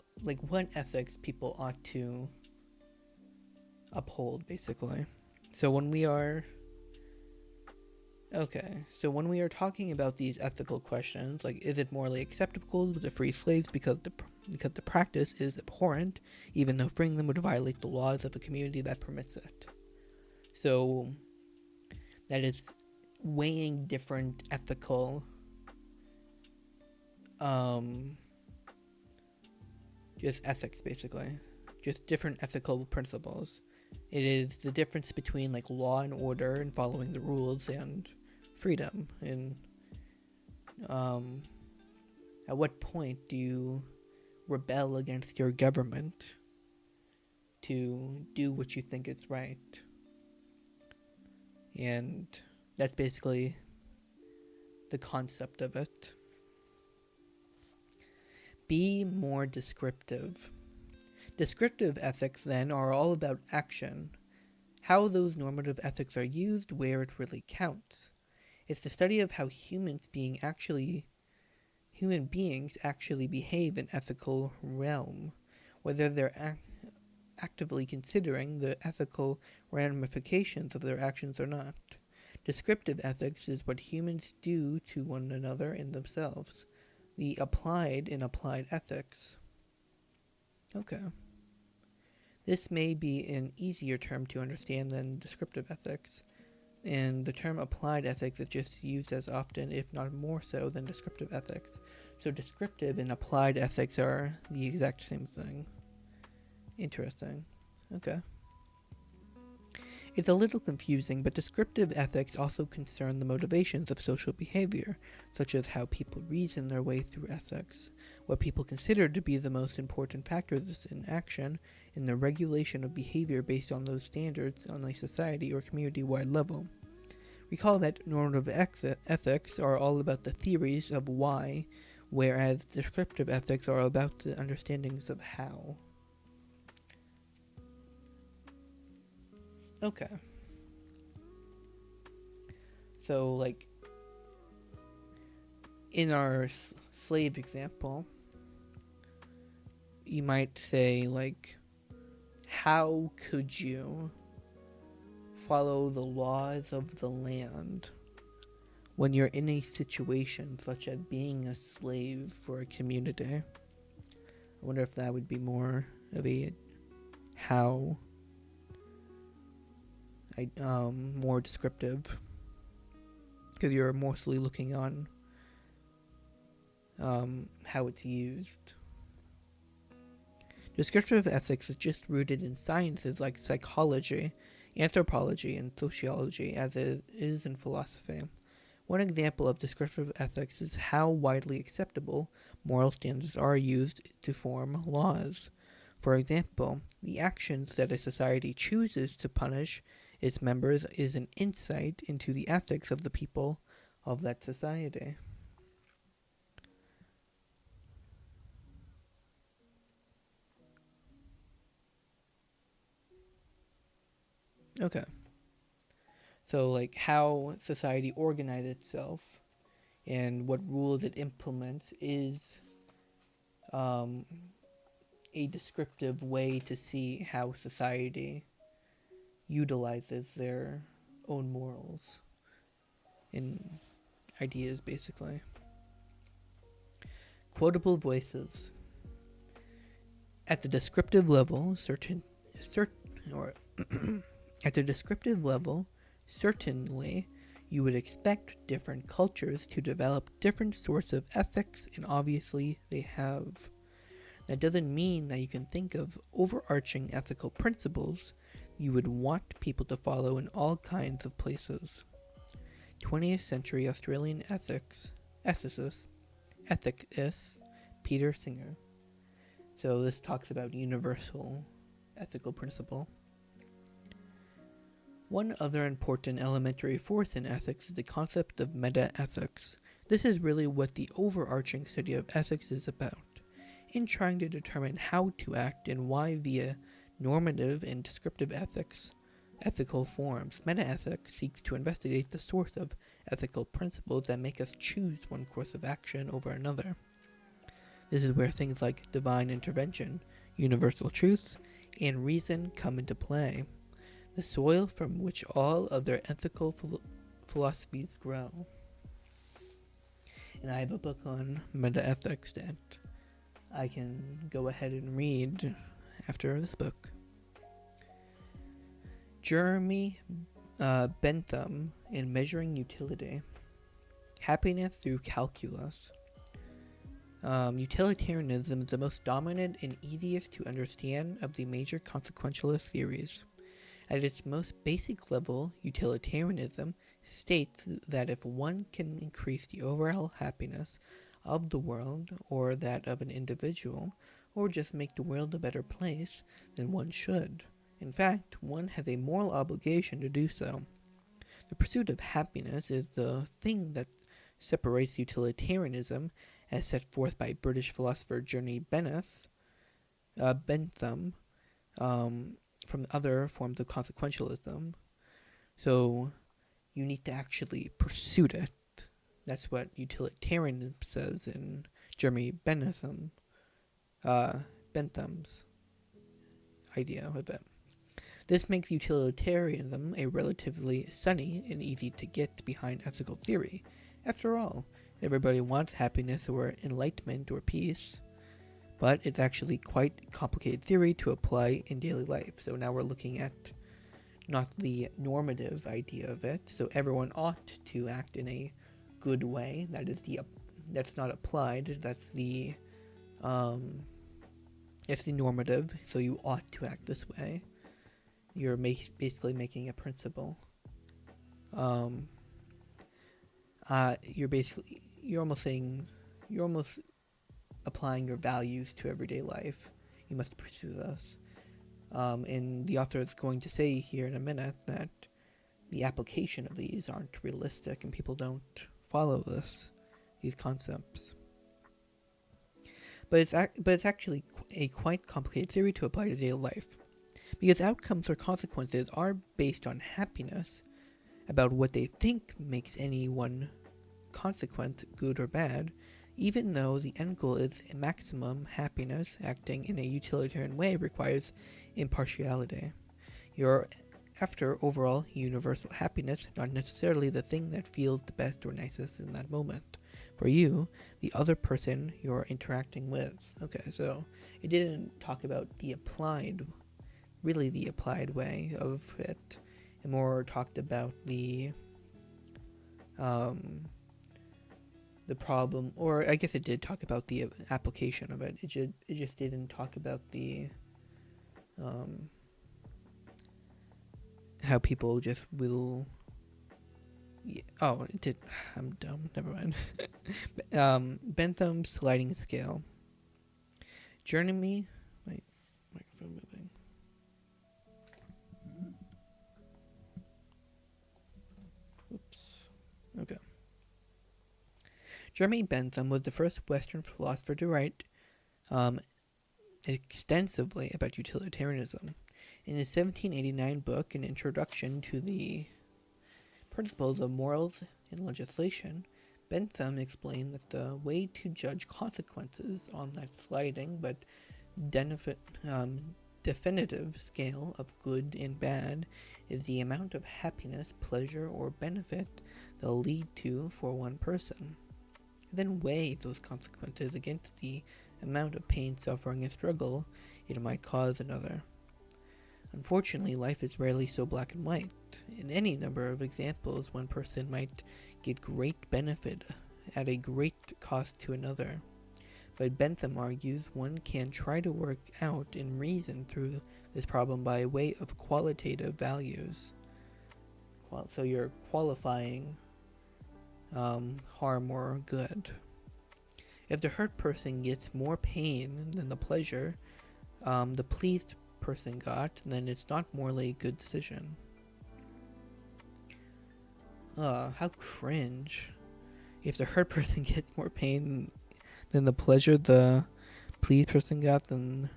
what ethics people ought to uphold, basically. So when we are... Okay, so when we are talking about these ethical questions, is it morally acceptable to free slaves because the practice is abhorrent, even though freeing them would violate the laws of a community that permits it? So that is weighing different ethical, just ethics, basically, just different ethical principles. It is the difference between law and order and following the rules and freedom. And at what point do you rebel against your government to do what you think is right? And that's basically the concept of it. Be more descriptive. Descriptive ethics, then, are all about action, how those normative ethics are used, where it really counts. It's the study of how humans human beings actually behave in ethical realm, whether they're actively considering the ethical ramifications of their actions or not. Descriptive ethics is what humans do to one another and themselves. The applied in applied ethics. Okay. This may be an easier term to understand than descriptive ethics, and the term applied ethics is just used as often, if not more so, than descriptive ethics. So descriptive and applied ethics are the exact same thing. Interesting. Okay. It's a little confusing, but descriptive ethics also concern the motivations of social behavior, such as how people reason their way through ethics, what people consider to be the most important factors in action, and the regulation of behavior based on those standards on a society or community-wide level. Recall that normative ethics are all about the theories of why, whereas descriptive ethics are about the understandings of how. Okay. So, like, in our slave example, you might say, like, how could you follow the laws of the land when you're in a situation such as being a slave for a community? I wonder if that would be more of a how, more descriptive, because you're mostly looking on how it's used. Descriptive ethics is just rooted in sciences like psychology, anthropology, and sociology, as it is in philosophy. One example of descriptive ethics is how widely acceptable moral standards are used to form laws. For example, the actions that a society chooses to punish its members is an insight into the ethics of the people of that society. Okay. So, like, how society organizes itself and what rules it implements is a descriptive way to see how society utilizes their own morals and ideas, basically. Quotable voices. At the descriptive level, at the descriptive level, certainly, you would expect different cultures to develop different sorts of ethics, and obviously they have. That doesn't mean that you can think of overarching ethical principles you would want people to follow in all kinds of places. 20th century Australian ethicist Peter Singer. So this talks about universal ethical principle. One other important elementary force in ethics is the concept of meta-ethics. This is really what the overarching study of ethics is about. In trying to determine how to act and why via normative and descriptive ethical forms, metaethics seeks to investigate the source of ethical principles that make us choose one course of action over another. This is where things like divine intervention, universal truth, and reason come into play, the soil from which all other ethical philosophies grow. And I have a book on metaethics that I can go ahead and read after this book. Jeremy Bentham in Measuring Utility. Happiness through Calculus. Utilitarianism is the most dominant and easiest to understand of the major consequentialist theories. At its most basic level, utilitarianism states that if one can increase the overall happiness of the world, or that of an individual, or just make the world a better place, then one should. In fact, one has a moral obligation to do so. The pursuit of happiness is the thing that separates utilitarianism, as set forth by British philosopher Jeremy Bentham, from other forms of consequentialism. So, you need to actually pursue it. That's what utilitarianism says in Jeremy Bentham's idea of it. This makes utilitarianism a relatively sunny and easy to get behind ethical theory. After all, everybody wants happiness or enlightenment or peace, but it's actually quite complicated theory to apply in daily life. So now we're looking at not the normative idea of it. So everyone ought to act in a good way. That's not applied. That's the normative. So you ought to act this way. You're basically making a principle. You're almost applying your values to everyday life. You must pursue this. And the author is going to say here in a minute that the application of these aren't realistic and people don't follow these concepts. But it's actually a quite complicated theory to apply to daily life. Because outcomes or consequences are based on happiness about what they think makes any one consequence good or bad, even though the end goal is maximum happiness. Acting in a utilitarian way requires impartiality. You're after overall universal happiness, not necessarily the thing that feels the best or nicest in that moment. For you, the other person you're interacting with. Okay, so it didn't talk about the applied way of it. It more talked about the problem, or I guess it did talk about the application of it. It just didn't talk about the how people just will. Yeah, oh, it did. I'm dumb. Never mind. Bentham's sliding scale. Jeremy, wait, microphone moving. Oops. Okay. Jeremy Bentham was the first Western philosopher to write extensively about utilitarianism. In his 1789 book, An Introduction to the Principles of Morals in Legislation, Bentham explained that the way to judge consequences on that sliding but definitive scale of good and bad is the amount of happiness, pleasure, or benefit they'll lead to for one person. Then weigh those consequences against the amount of pain, suffering, and struggle it might cause another. Unfortunately, life is rarely so black and white. In any number of examples, one person might get great benefit at a great cost to another. But Bentham argues one can try to work out and reason through this problem by way of qualitative values. So you're qualifying harm or good. If the hurt person gets more pain than the pleasure the pleased person got, then it's not morally a good decision. How cringe. If the hurt person gets more pain than the pleasure the pleased person got, then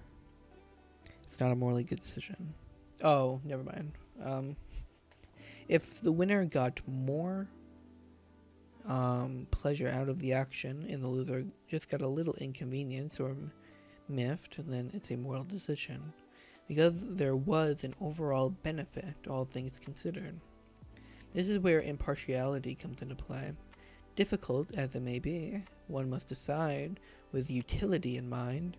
it's not a morally good decision. Oh, never mind. If the winner got more pleasure out of the action and the loser just got a little inconvenience or miffed, then it's a moral decision. Because there was an overall benefit, all things considered. This is where impartiality comes into play. Difficult as it may be, one must decide with utility in mind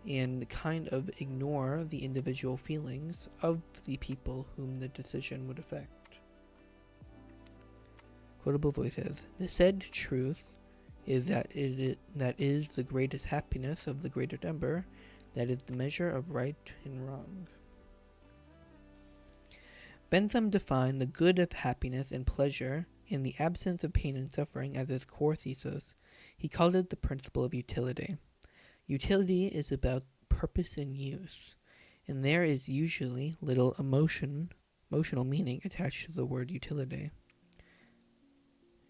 and kind of ignore the individual feelings of the people whom the decision would affect. Quotable voices. The said truth is that that is the greatest happiness of the greater number, that is the measure of right and wrong. Bentham defined the good of happiness and pleasure in the absence of pain and suffering as his core thesis. He called it the principle of utility. Utility is about purpose and use, and there is usually little emotional meaning attached to the word utility.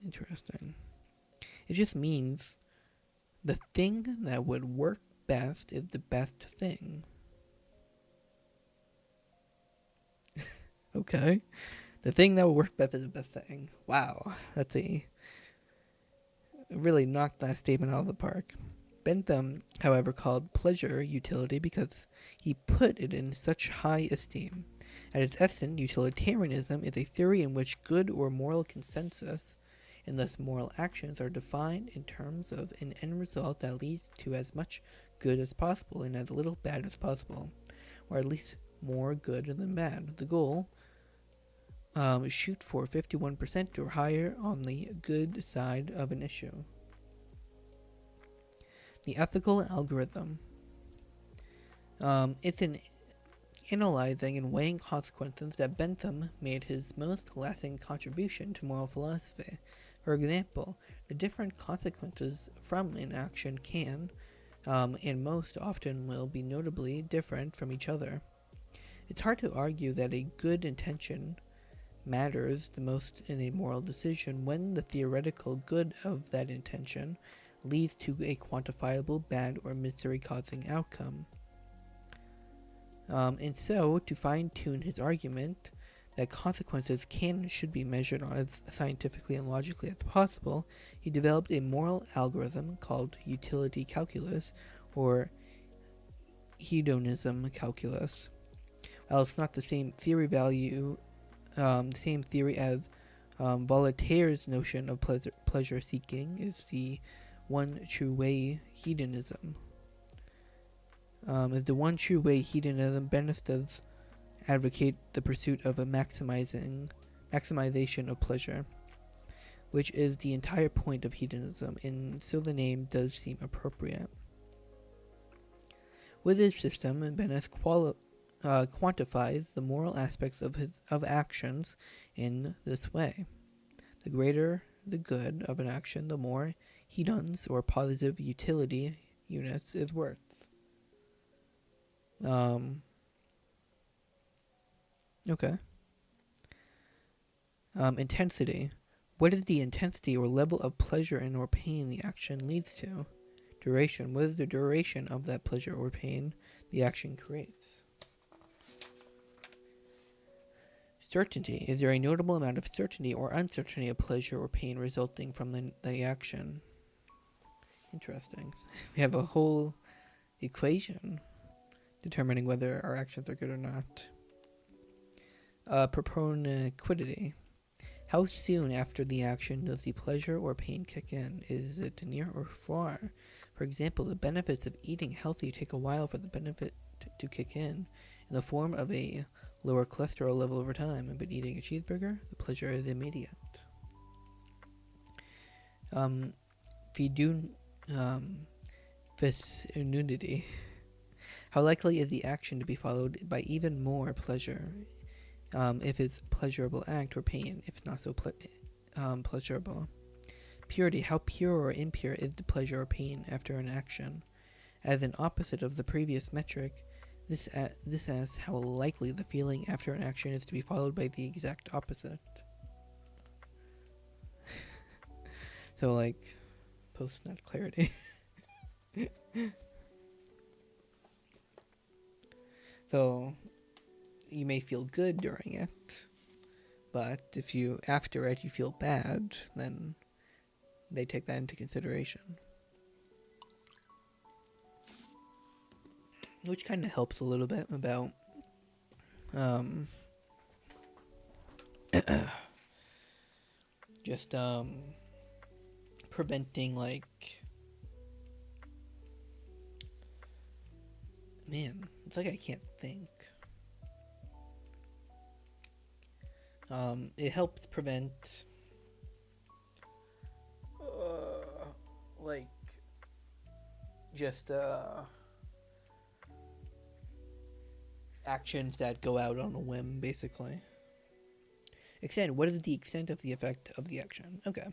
Interesting. It just means the thing that would work best is the best thing. Okay. The thing that would work best is the best thing. Wow. That's really knocked that statement out of the park. Bentham, however, called pleasure utility because he put it in such high esteem. At its essence, utilitarianism is a theory in which good or moral consensus, and thus moral actions, are defined in terms of an end result that leads to as much good as possible and as little bad as possible, or at least more good than bad. The goal, shoot for 51% or higher on the good side of an issue. The ethical algorithm. It's in analyzing and weighing consequences that Bentham made his most lasting contribution to moral philosophy. For example, the different consequences from an action can, and most often will, be notably different from each other. It's hard to argue that a good intention matters the most in a moral decision when the theoretical good of that intention leads to a quantifiable bad or misery-causing outcome. And so, to fine-tune his argument that consequences can and should be measured on as scientifically and logically as possible, he developed a moral algorithm called utility calculus, or hedonism calculus. While it's not the same theory as Voltaire's notion of pleasure seeking is the one true way hedonism. Is the one true way hedonism benefits advocate the pursuit of a maximization of pleasure, which is the entire point of hedonism, and so the name does seem appropriate. With his system, Bennis quantifies the moral aspects of actions in this way. The greater the good of an action, the more hedons, or positive utility units, is worth. Okay. Intensity. What is the intensity or level of pleasure and or pain the action leads to? Duration. What is the duration of that pleasure or pain the action creates? Certainty. Is there a notable amount of certainty or uncertainty of pleasure or pain resulting from the action? Interesting. We have a whole equation determining whether our actions are good or not. Propinquity. How soon after the action does the pleasure or pain kick in? Is it near or far? For example, the benefits of eating healthy take a while for the benefit to kick in the form of a lower cholesterol level over time, but eating a cheeseburger, the pleasure is immediate. Vicinity. How likely is the action to be followed by even more pleasure, if it's pleasurable act, or pain if it's not so pleasurable? Purity. How pure or impure is the pleasure or pain after an action? As an opposite of the previous metric, this asks how likely the feeling after an action is to be followed by the exact opposite. So, like, post-nut clarity. So, you may feel good during it, but if you, after it, you feel bad, then they take that into consideration. Which kind of helps a little bit about just preventing, like, man, it's like I can't think. It helps prevent like just actions that go out on a whim, basically. Extend. What is the extent of the effect of the action? Okay.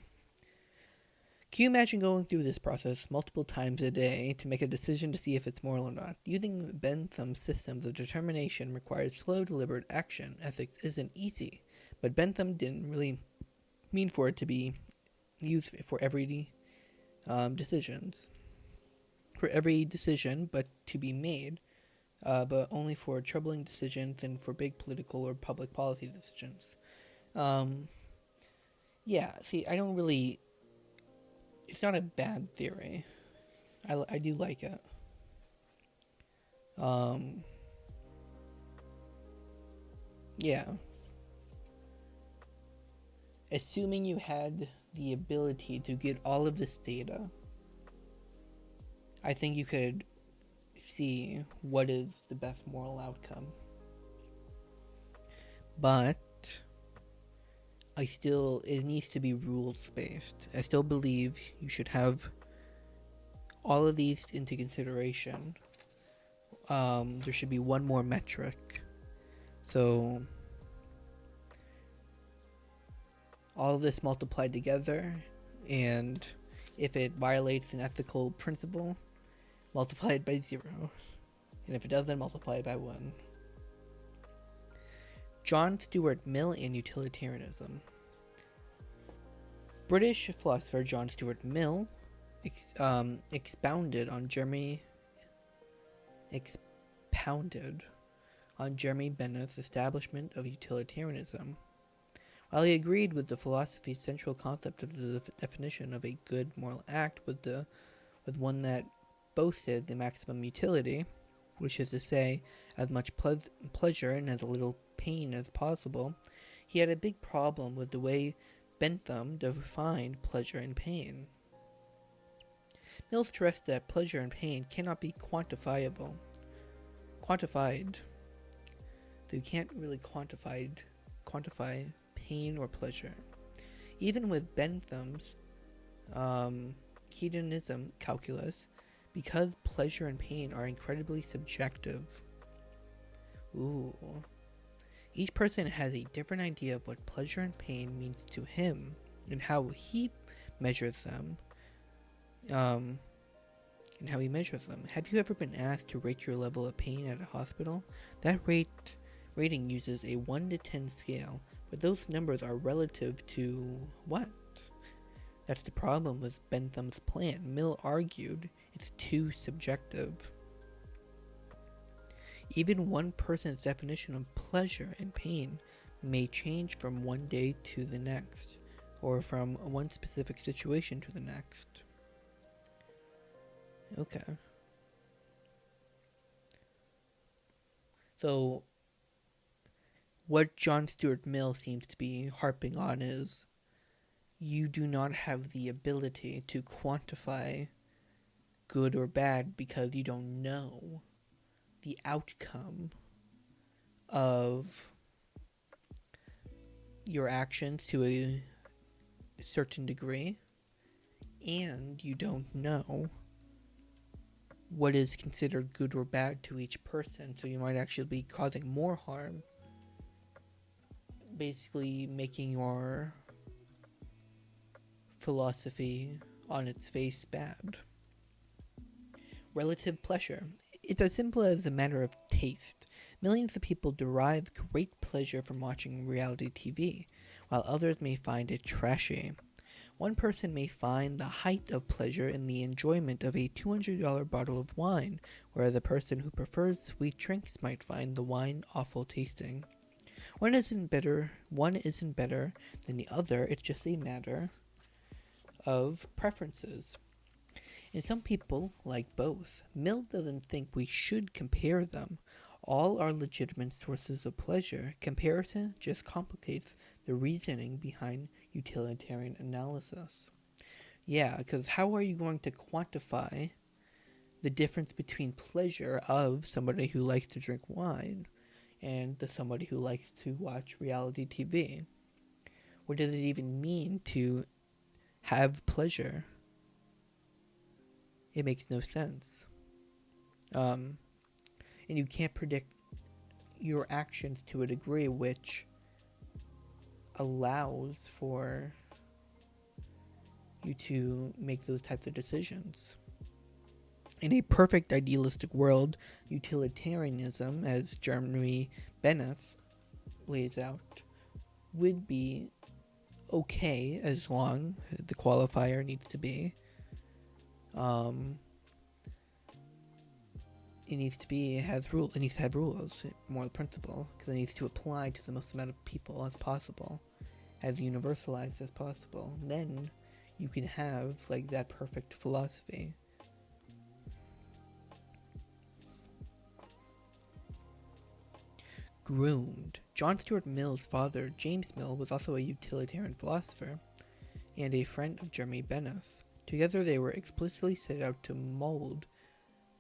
Can you imagine going through this process multiple times a day to make a decision to see if it's moral or not? Using Bentham's systems of determination requires slow, deliberate action. Ethics isn't easy, but Bentham didn't really mean for it to be used for every decisions. For every decision, but to be made, but only for troubling decisions and for big political or public policy decisions. Yeah, see, I don't really... It's not a bad theory. I do like it. Um, yeah. Assuming you had the ability to get all of this data, I think you could see what is the best moral outcome. But it needs to be rules based. I still believe you should have all of these into consideration. There should be one more metric. So, all of this multiplied together, and if it violates an ethical principle, multiply it by 0. And if it doesn't, multiply it by 1. John Stuart Mill and Utilitarianism. British philosopher John Stuart Mill expounded on Jeremy Bentham's establishment of utilitarianism. While he agreed with the philosophy's central concept of the definition of a good moral act with one that boasted the maximum utility, which is to say, as much pleasure and as little pain as possible, he had a big problem with the way Bentham defined pleasure and pain. Mill stressed that pleasure and pain cannot be quantified. So you can't really quantify pain or pleasure. Even with Bentham's hedonism calculus, because pleasure and pain are incredibly subjective. Ooh. Each person has a different idea of what pleasure and pain means to him and how he measures them. Have you ever been asked to rate your level of pain at a hospital? That rating uses a 1 to 10 scale, but those numbers are relative to what? That's the problem with Bentham's plan. Mill argued it's too subjective. Even one person's definition of pleasure and pain may change from one day to the next, or from one specific situation to the next. Okay. So, what John Stuart Mill seems to be harping on is you do not have the ability to quantify good or bad because you don't know the outcome of your actions to a certain degree, and you don't know what is considered good or bad to each person, so you might actually be causing more harm, basically making your philosophy on its face bad. Relative pleasure. It's as simple as a matter of taste. Millions of people derive great pleasure from watching reality TV, while others may find it trashy. One person may find the height of pleasure in the enjoyment of a $200 bottle of wine, whereas the person who prefers sweet drinks might find the wine awful tasting. One isn't better than the other, it's just a matter of preferences. And some people like both. Mill doesn't think we should compare them. All are legitimate sources of pleasure. Comparison just complicates the reasoning behind utilitarian analysis. Yeah, because how are you going to quantify the difference between pleasure of somebody who likes to drink wine and somebody who likes to watch reality TV? What does it even mean to have pleasure? It makes no sense. And you can't predict your actions to a degree which allows for you to make those types of decisions. In a perfect idealistic world, utilitarianism, as Jeremy Bentham lays out, would be okay as long the qualifier needs to be it needs to have rules, moral principle, because it needs to apply to the most amount of people as possible, as universalized as possible. Then you can have like that perfect philosophy. groomed. John Stuart Mill's father, James Mill, was also a utilitarian philosopher and a friend of Jeremy Bentham. Together they were explicitly set out to mold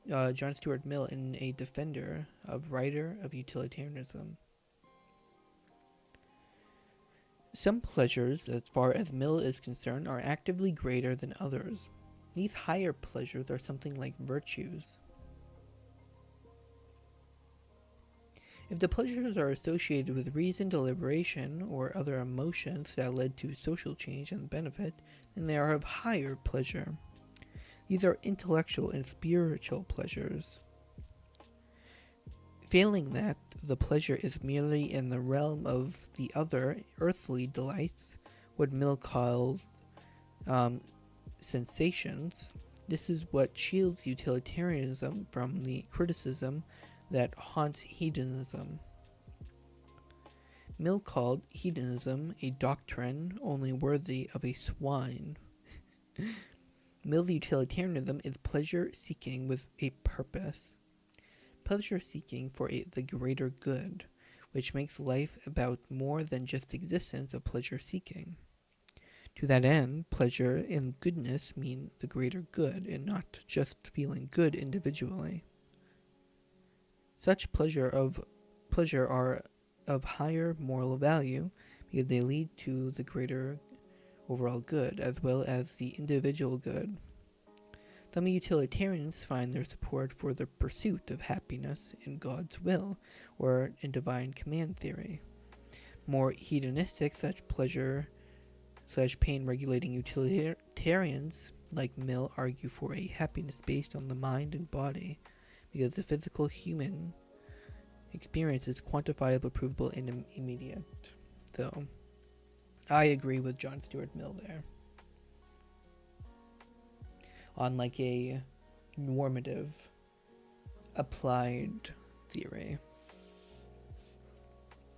John Stuart Mill in a defender of writer of utilitarianism. Some pleasures, as far as Mill is concerned, are actively greater than others. These higher pleasures are something like virtues. If the pleasures are associated with reason, deliberation, or other emotions that led to social change and benefit, then they are of higher pleasure. These are intellectual and spiritual pleasures. Failing that, the pleasure is merely in the realm of the other earthly delights, what Mill called sensations. This is what shields utilitarianism from the criticism that haunts hedonism. Mill called hedonism a doctrine only worthy of a swine. Mill's utilitarianism is pleasure seeking with a purpose. Pleasure seeking for the greater good, which makes life about more than just existence of pleasure seeking. To that end, pleasure and goodness mean the greater good and not just feeling good individually. Such pleasure are of higher moral value because they lead to the greater overall good as well as the individual good. Some utilitarians find their support for the pursuit of happiness in God's will or in divine command theory. More hedonistic, such pain regulating utilitarians like Mill argue for a happiness based on the mind and body because the physical human experience is quantifiable, provable, and immediate. So, I agree with John Stuart Mill there. On like a normative, applied theory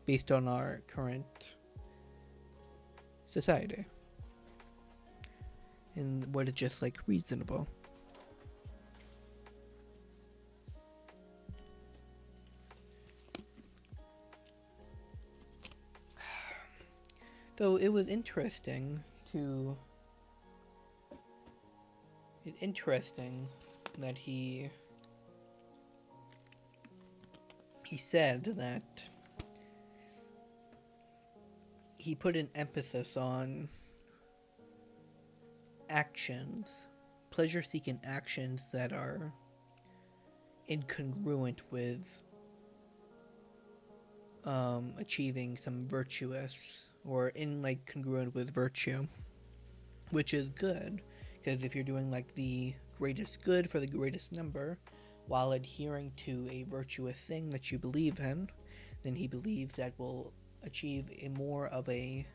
based on our current society and what is just like reasonable. So it was interesting that he said that he put an emphasis on actions, pleasure-seeking actions that are incongruent with achieving some virtuous or congruent with virtue, which is good, because if you're doing like the greatest good for the greatest number while adhering to a virtuous thing that you believe in, then he believes that will achieve a more of a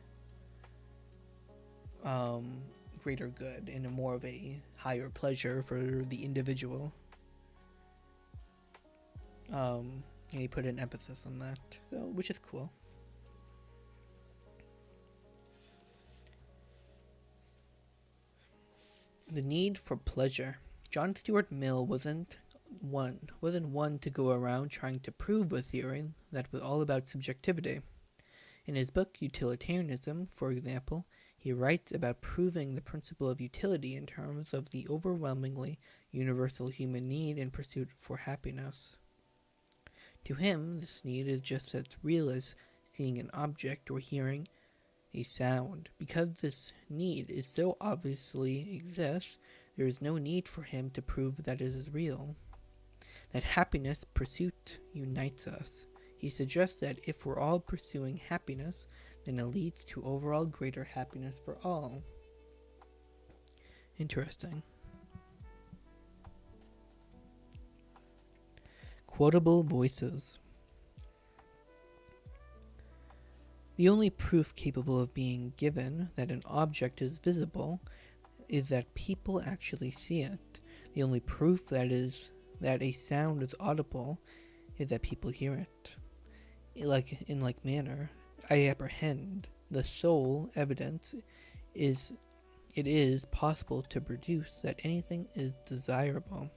greater good and a more of a higher pleasure for the individual. And he put an emphasis on that, so, which is cool. The need for pleasure. John Stuart Mill wasn't one to go around trying to prove a theory that was all about subjectivity. In his book Utilitarianism, for example, he writes about proving the principle of utility in terms of the overwhelmingly universal human need and pursuit for happiness. To him, this need is just as real as seeing an object or hearing a sound. Because this need is so obviously exists, there is no need for him to prove that it is real. That happiness pursuit unites us. He suggests that if we're all pursuing happiness, then it leads to overall greater happiness for all. Interesting. Quotable voices. The only proof capable of being given that an object is visible is that people actually see it. The only proof that a sound is audible is that people hear it. In like manner, I apprehend the sole evidence it is possible to produce that anything is desirable,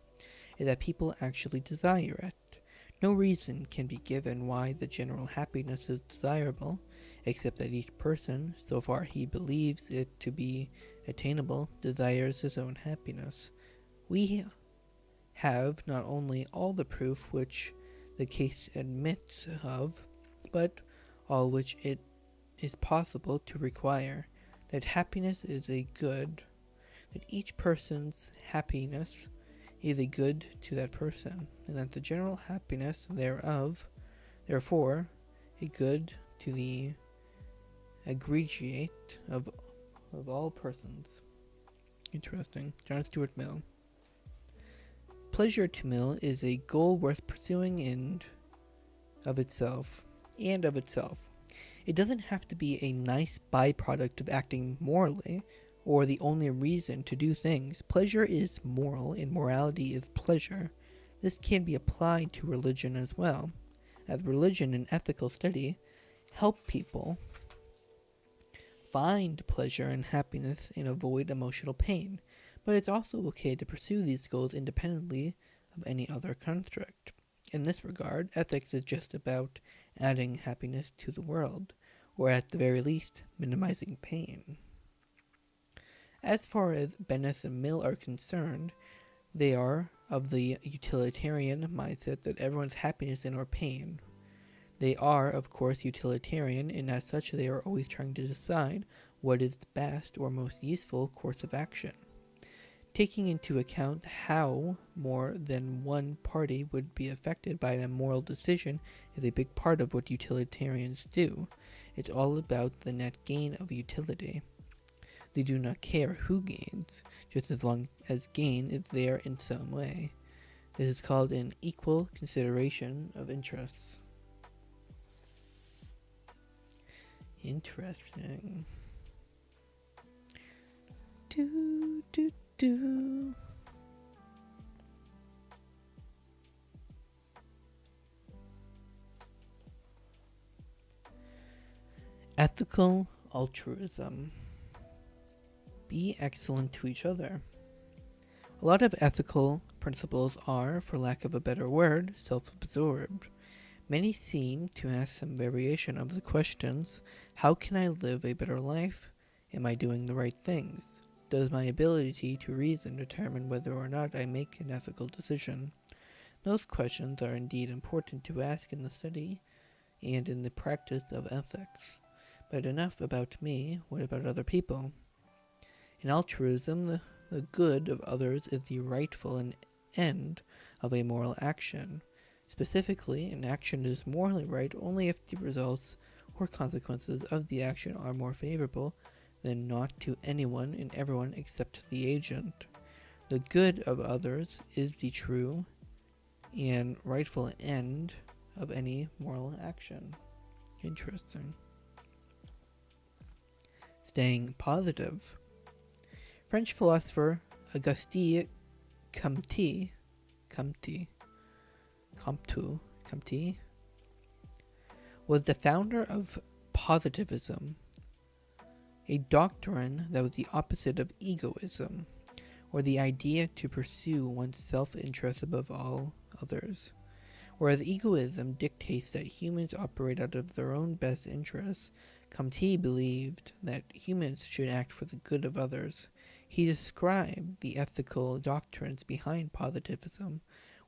is that people actually desire it. No reason can be given why the general happiness is desirable, except that each person, so far he believes it to be attainable, desires his own happiness. We have not only all the proof which the case admits of, but all which it is possible to require, that happiness is a good, that each person's happiness is a good to that person, and that the general happiness thereof, therefore, a good to the aggregate of all persons. Interesting. John Stuart Mill. Pleasure to Mill is a goal worth pursuing of itself. It doesn't have to be a nice byproduct of acting morally, or the only reason to do things. Pleasure is moral, and morality is pleasure. This can be applied to religion as well, as religion and ethical study help people find pleasure and happiness and avoid emotional pain. But it's also okay to pursue these goals independently of any other construct. In this regard, ethics is just about adding happiness to the world, or at the very least, minimizing pain. As far as Bennis and Mill are concerned, they are of the utilitarian mindset that everyone's happiness in or pain. They are, of course, utilitarian, and as such they are always trying to decide what is the best or most useful course of action. Taking into account how more than one party would be affected by a moral decision is a big part of what utilitarians do. It's all about the net gain of utility. They do not care who gains, just as long as gain is there in some way. This is called an equal consideration of interests. Interesting. Ethical altruism. Be excellent to each other. A lot of ethical principles are, for lack of a better word, self-absorbed. Many seem to ask some variation of the questions: how can I live a better life? Am I doing the right things? Does my ability to reason determine whether or not I make an ethical decision? Those questions are indeed important to ask in the study and in the practice of ethics. But enough about me, what about other people? In altruism, the good of others is the rightful end of a moral action. Specifically, an action is morally right only if the results or consequences of the action are more favorable than not to anyone and everyone except the agent. The good of others is the true and rightful end of any moral action. Interesting. Staying positive. French philosopher Auguste Comte was the founder of positivism, a doctrine that was the opposite of egoism, or the idea to pursue one's self-interest above all others. Whereas egoism dictates that humans operate out of their own best interests, Comte believed that humans should act for the good of others. He described the ethical doctrines behind positivism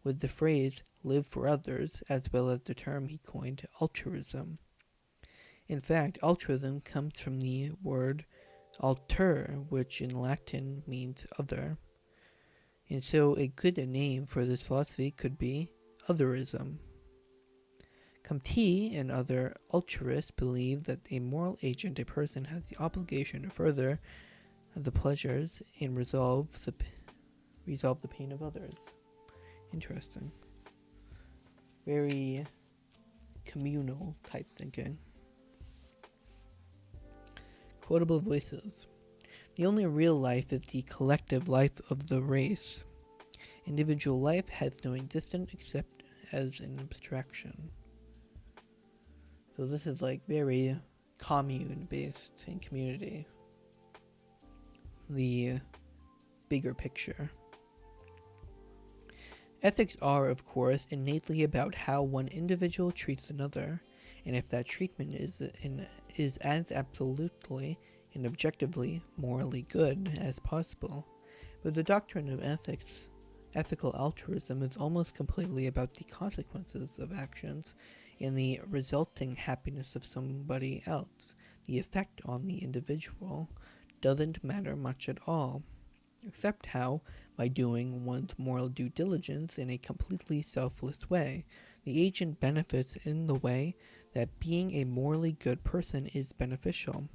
with the phrase "live for others," as well as the term he coined, altruism. In fact, altruism comes from the word alter, which in Latin means other. And so a good name for this philosophy could be otherism. Comte and other altruists believe that a moral agent, a person, has the obligation to further the pleasures and resolve the pain of others. Interesting. Very communal type thinking. Quotable voices. The only real life is the collective life of the race. Individual life has no existence except as an abstraction. So this is like very commune-based in community. The bigger picture. Ethics are, of course, innately about how one individual treats another, and if that treatment is as absolutely and objectively morally good as possible. But the doctrine of ethics, ethical altruism, is almost completely about the consequences of actions and the resulting happiness of somebody else. The effect on the individual doesn't matter much at all, except how, by doing one's moral due diligence in a completely selfless way, the agent benefits in the way that being a morally good person is beneficial.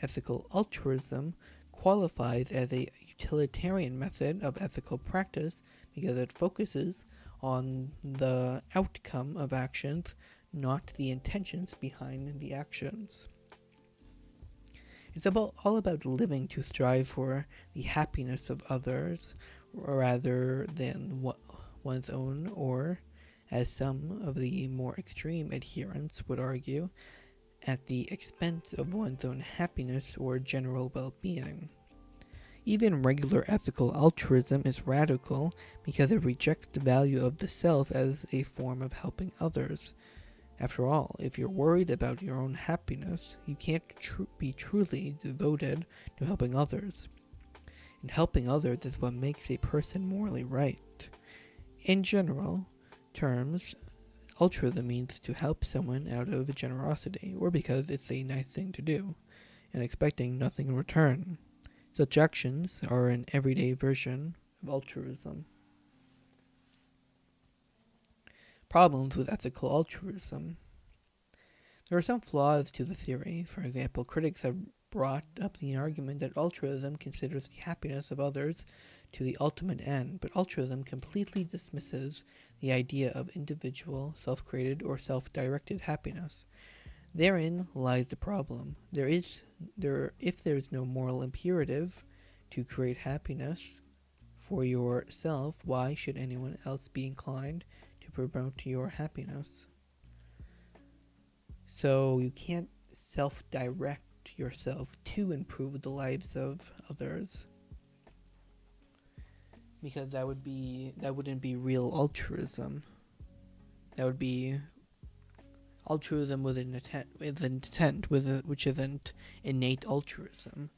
Ethical altruism qualifies as a utilitarian method of ethical practice because it focuses on the outcome of actions, not the intentions behind the actions. It's all about living to strive for the happiness of others rather than one's own, or, as some of the more extreme adherents would argue, at the expense of one's own happiness or general well-being. Even regular ethical altruism is radical because it rejects the value of the self as a form of helping others. After all, if you're worried about your own happiness, you can't be truly devoted to helping others. And helping others is what makes a person morally right. In general terms, altruism means to help someone out of generosity or because it's a nice thing to do, and expecting nothing in return. Such actions are an everyday version of altruism. Problems with ethical altruism. There are some flaws to the theory. For example, critics have brought up the argument that altruism considers the happiness of others to the ultimate end, but altruism completely dismisses the idea of individual, self-created, or self-directed happiness. Therein lies the problem. If there is no moral imperative to create happiness for yourself, why should anyone else be inclined to promote your happiness? So you can't self-direct yourself to improve the lives of others, because that wouldn't be real altruism. That would be altruism with an intent, which isn't innate altruism.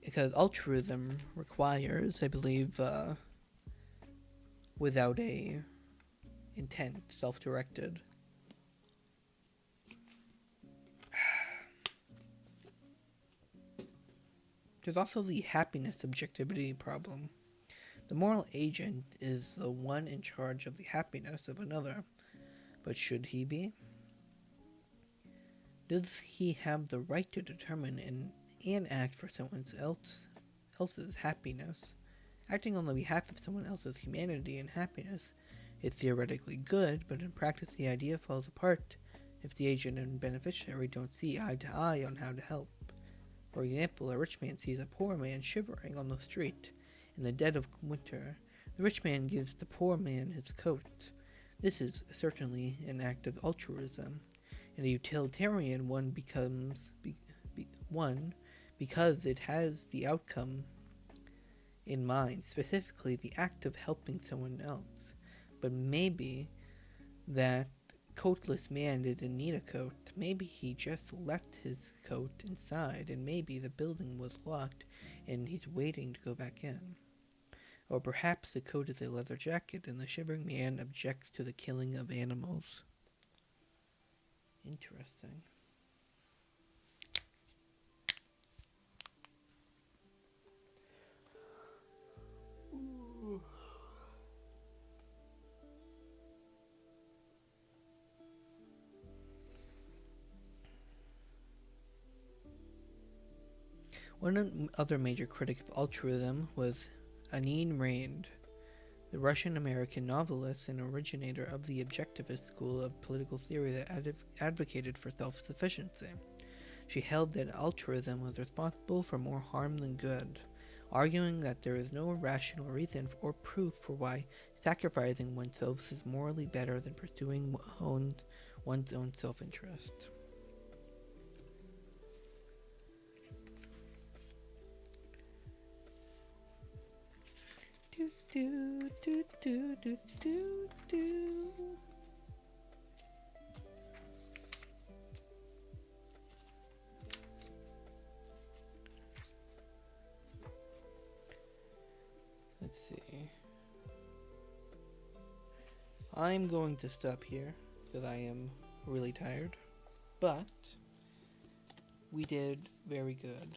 Because altruism requires, I believe, without a intent, self-directed. There's also the happiness subjectivity problem. The moral agent is the one in charge of the happiness of another, but should he be? Does he have the right to determine and act for someone else's happiness? Acting on the behalf of someone else's humanity and happiness is theoretically good, but in practice the idea falls apart if the agent and beneficiary don't see eye to eye on how to help. For example, a rich man sees a poor man shivering on the street in the dead of winter. The rich man gives the poor man his coat. This is certainly an act of altruism, and a utilitarian one because it has the outcome in mind, specifically the act of helping someone else. But maybe that coatless man didn't need a coat. Maybe he just left his coat inside, and maybe the building was locked and he's waiting to go back in. Or perhaps the coat is a leather jacket and the shivering man objects to the killing of animals. Interesting. One other major critic of altruism was Ayn Rand, the Russian-American novelist and originator of the objectivist school of political theory that advocated for self-sufficiency. She held that altruism was responsible for more harm than good, arguing that there is no rational reason or proof for why sacrificing oneself is morally better than pursuing one's own self-interest. do do do do do do. Let's see. I'm going to stop here because I am really tired. But we did very good.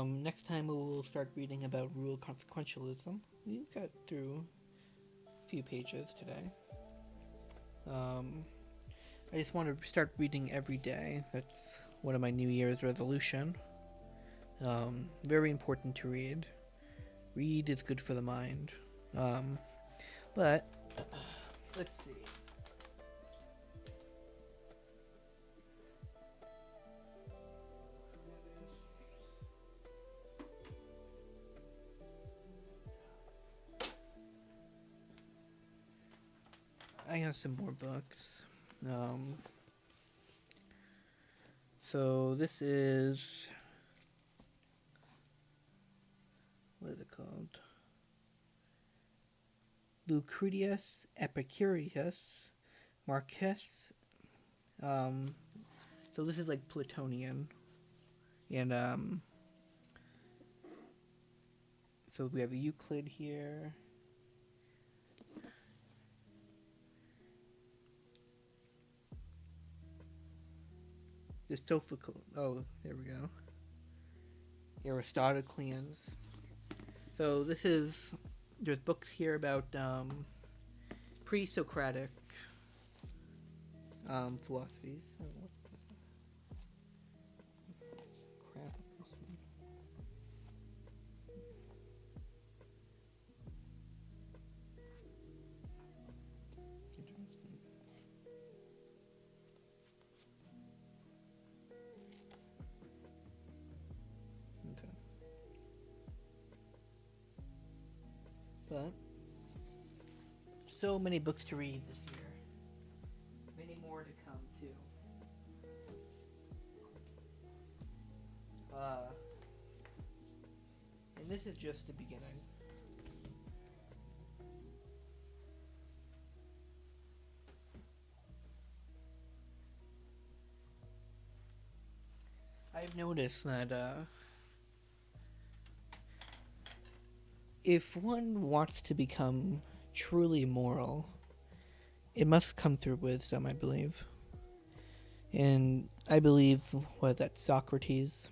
Next time we will start reading about rule consequentialism. We got through a few pages today. I just want to start reading every day. That's one of my New Year's resolution. Very important to read. Read is good for the mind. But let's see. I have some more books. So this is, what is it called? Lucretius Epicurus Marcus. So this is like Platonian, and so we have Euclid here. The Sophocles. Oh, there we go. Aristotelians. So this is, there's books here about pre-Socratic philosophies. Oh, what the crap is this one? Interesting. Okay. But so many books to read this year. Many more to come too. And this is just the beginning. I've noticed that if one wants to become truly moral, it must come through wisdom, I believe. And I believe, what, that's Socrates.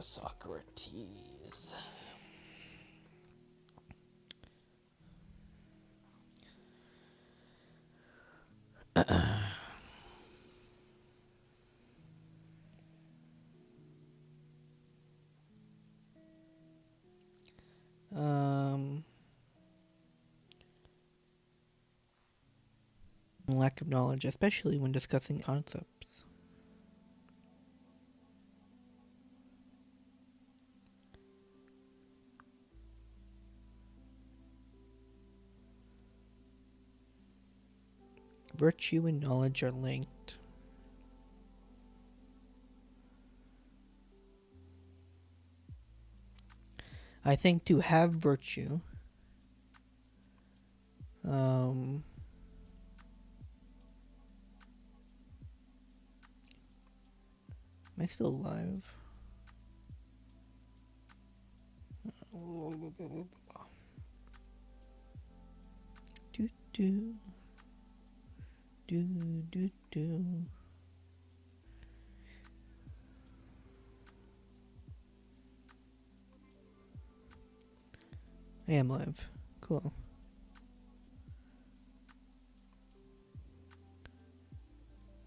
Socrates. Lack of knowledge, especially when discussing concepts. Virtue and knowledge are linked. I think to have virtue, am I still alive? Do do do do do. I am live. Cool.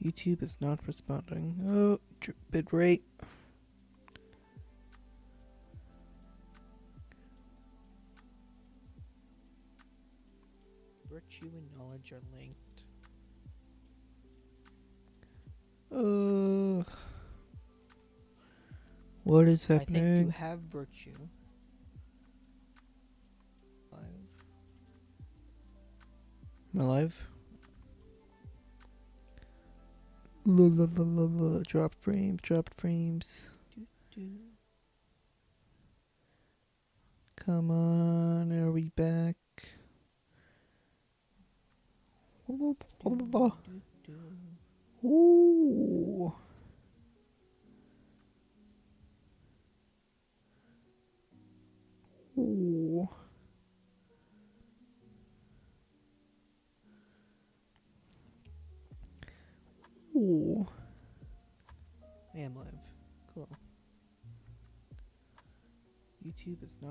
YouTube is not responding. Oh, bit rate. Virtue and knowledge are linked. What is happening? I think to have virtue. Am I live? Drop frames, dropped frames. Come on, are we back? Ooh. Ooh. Ooh. I am live. Cool. YouTube is not.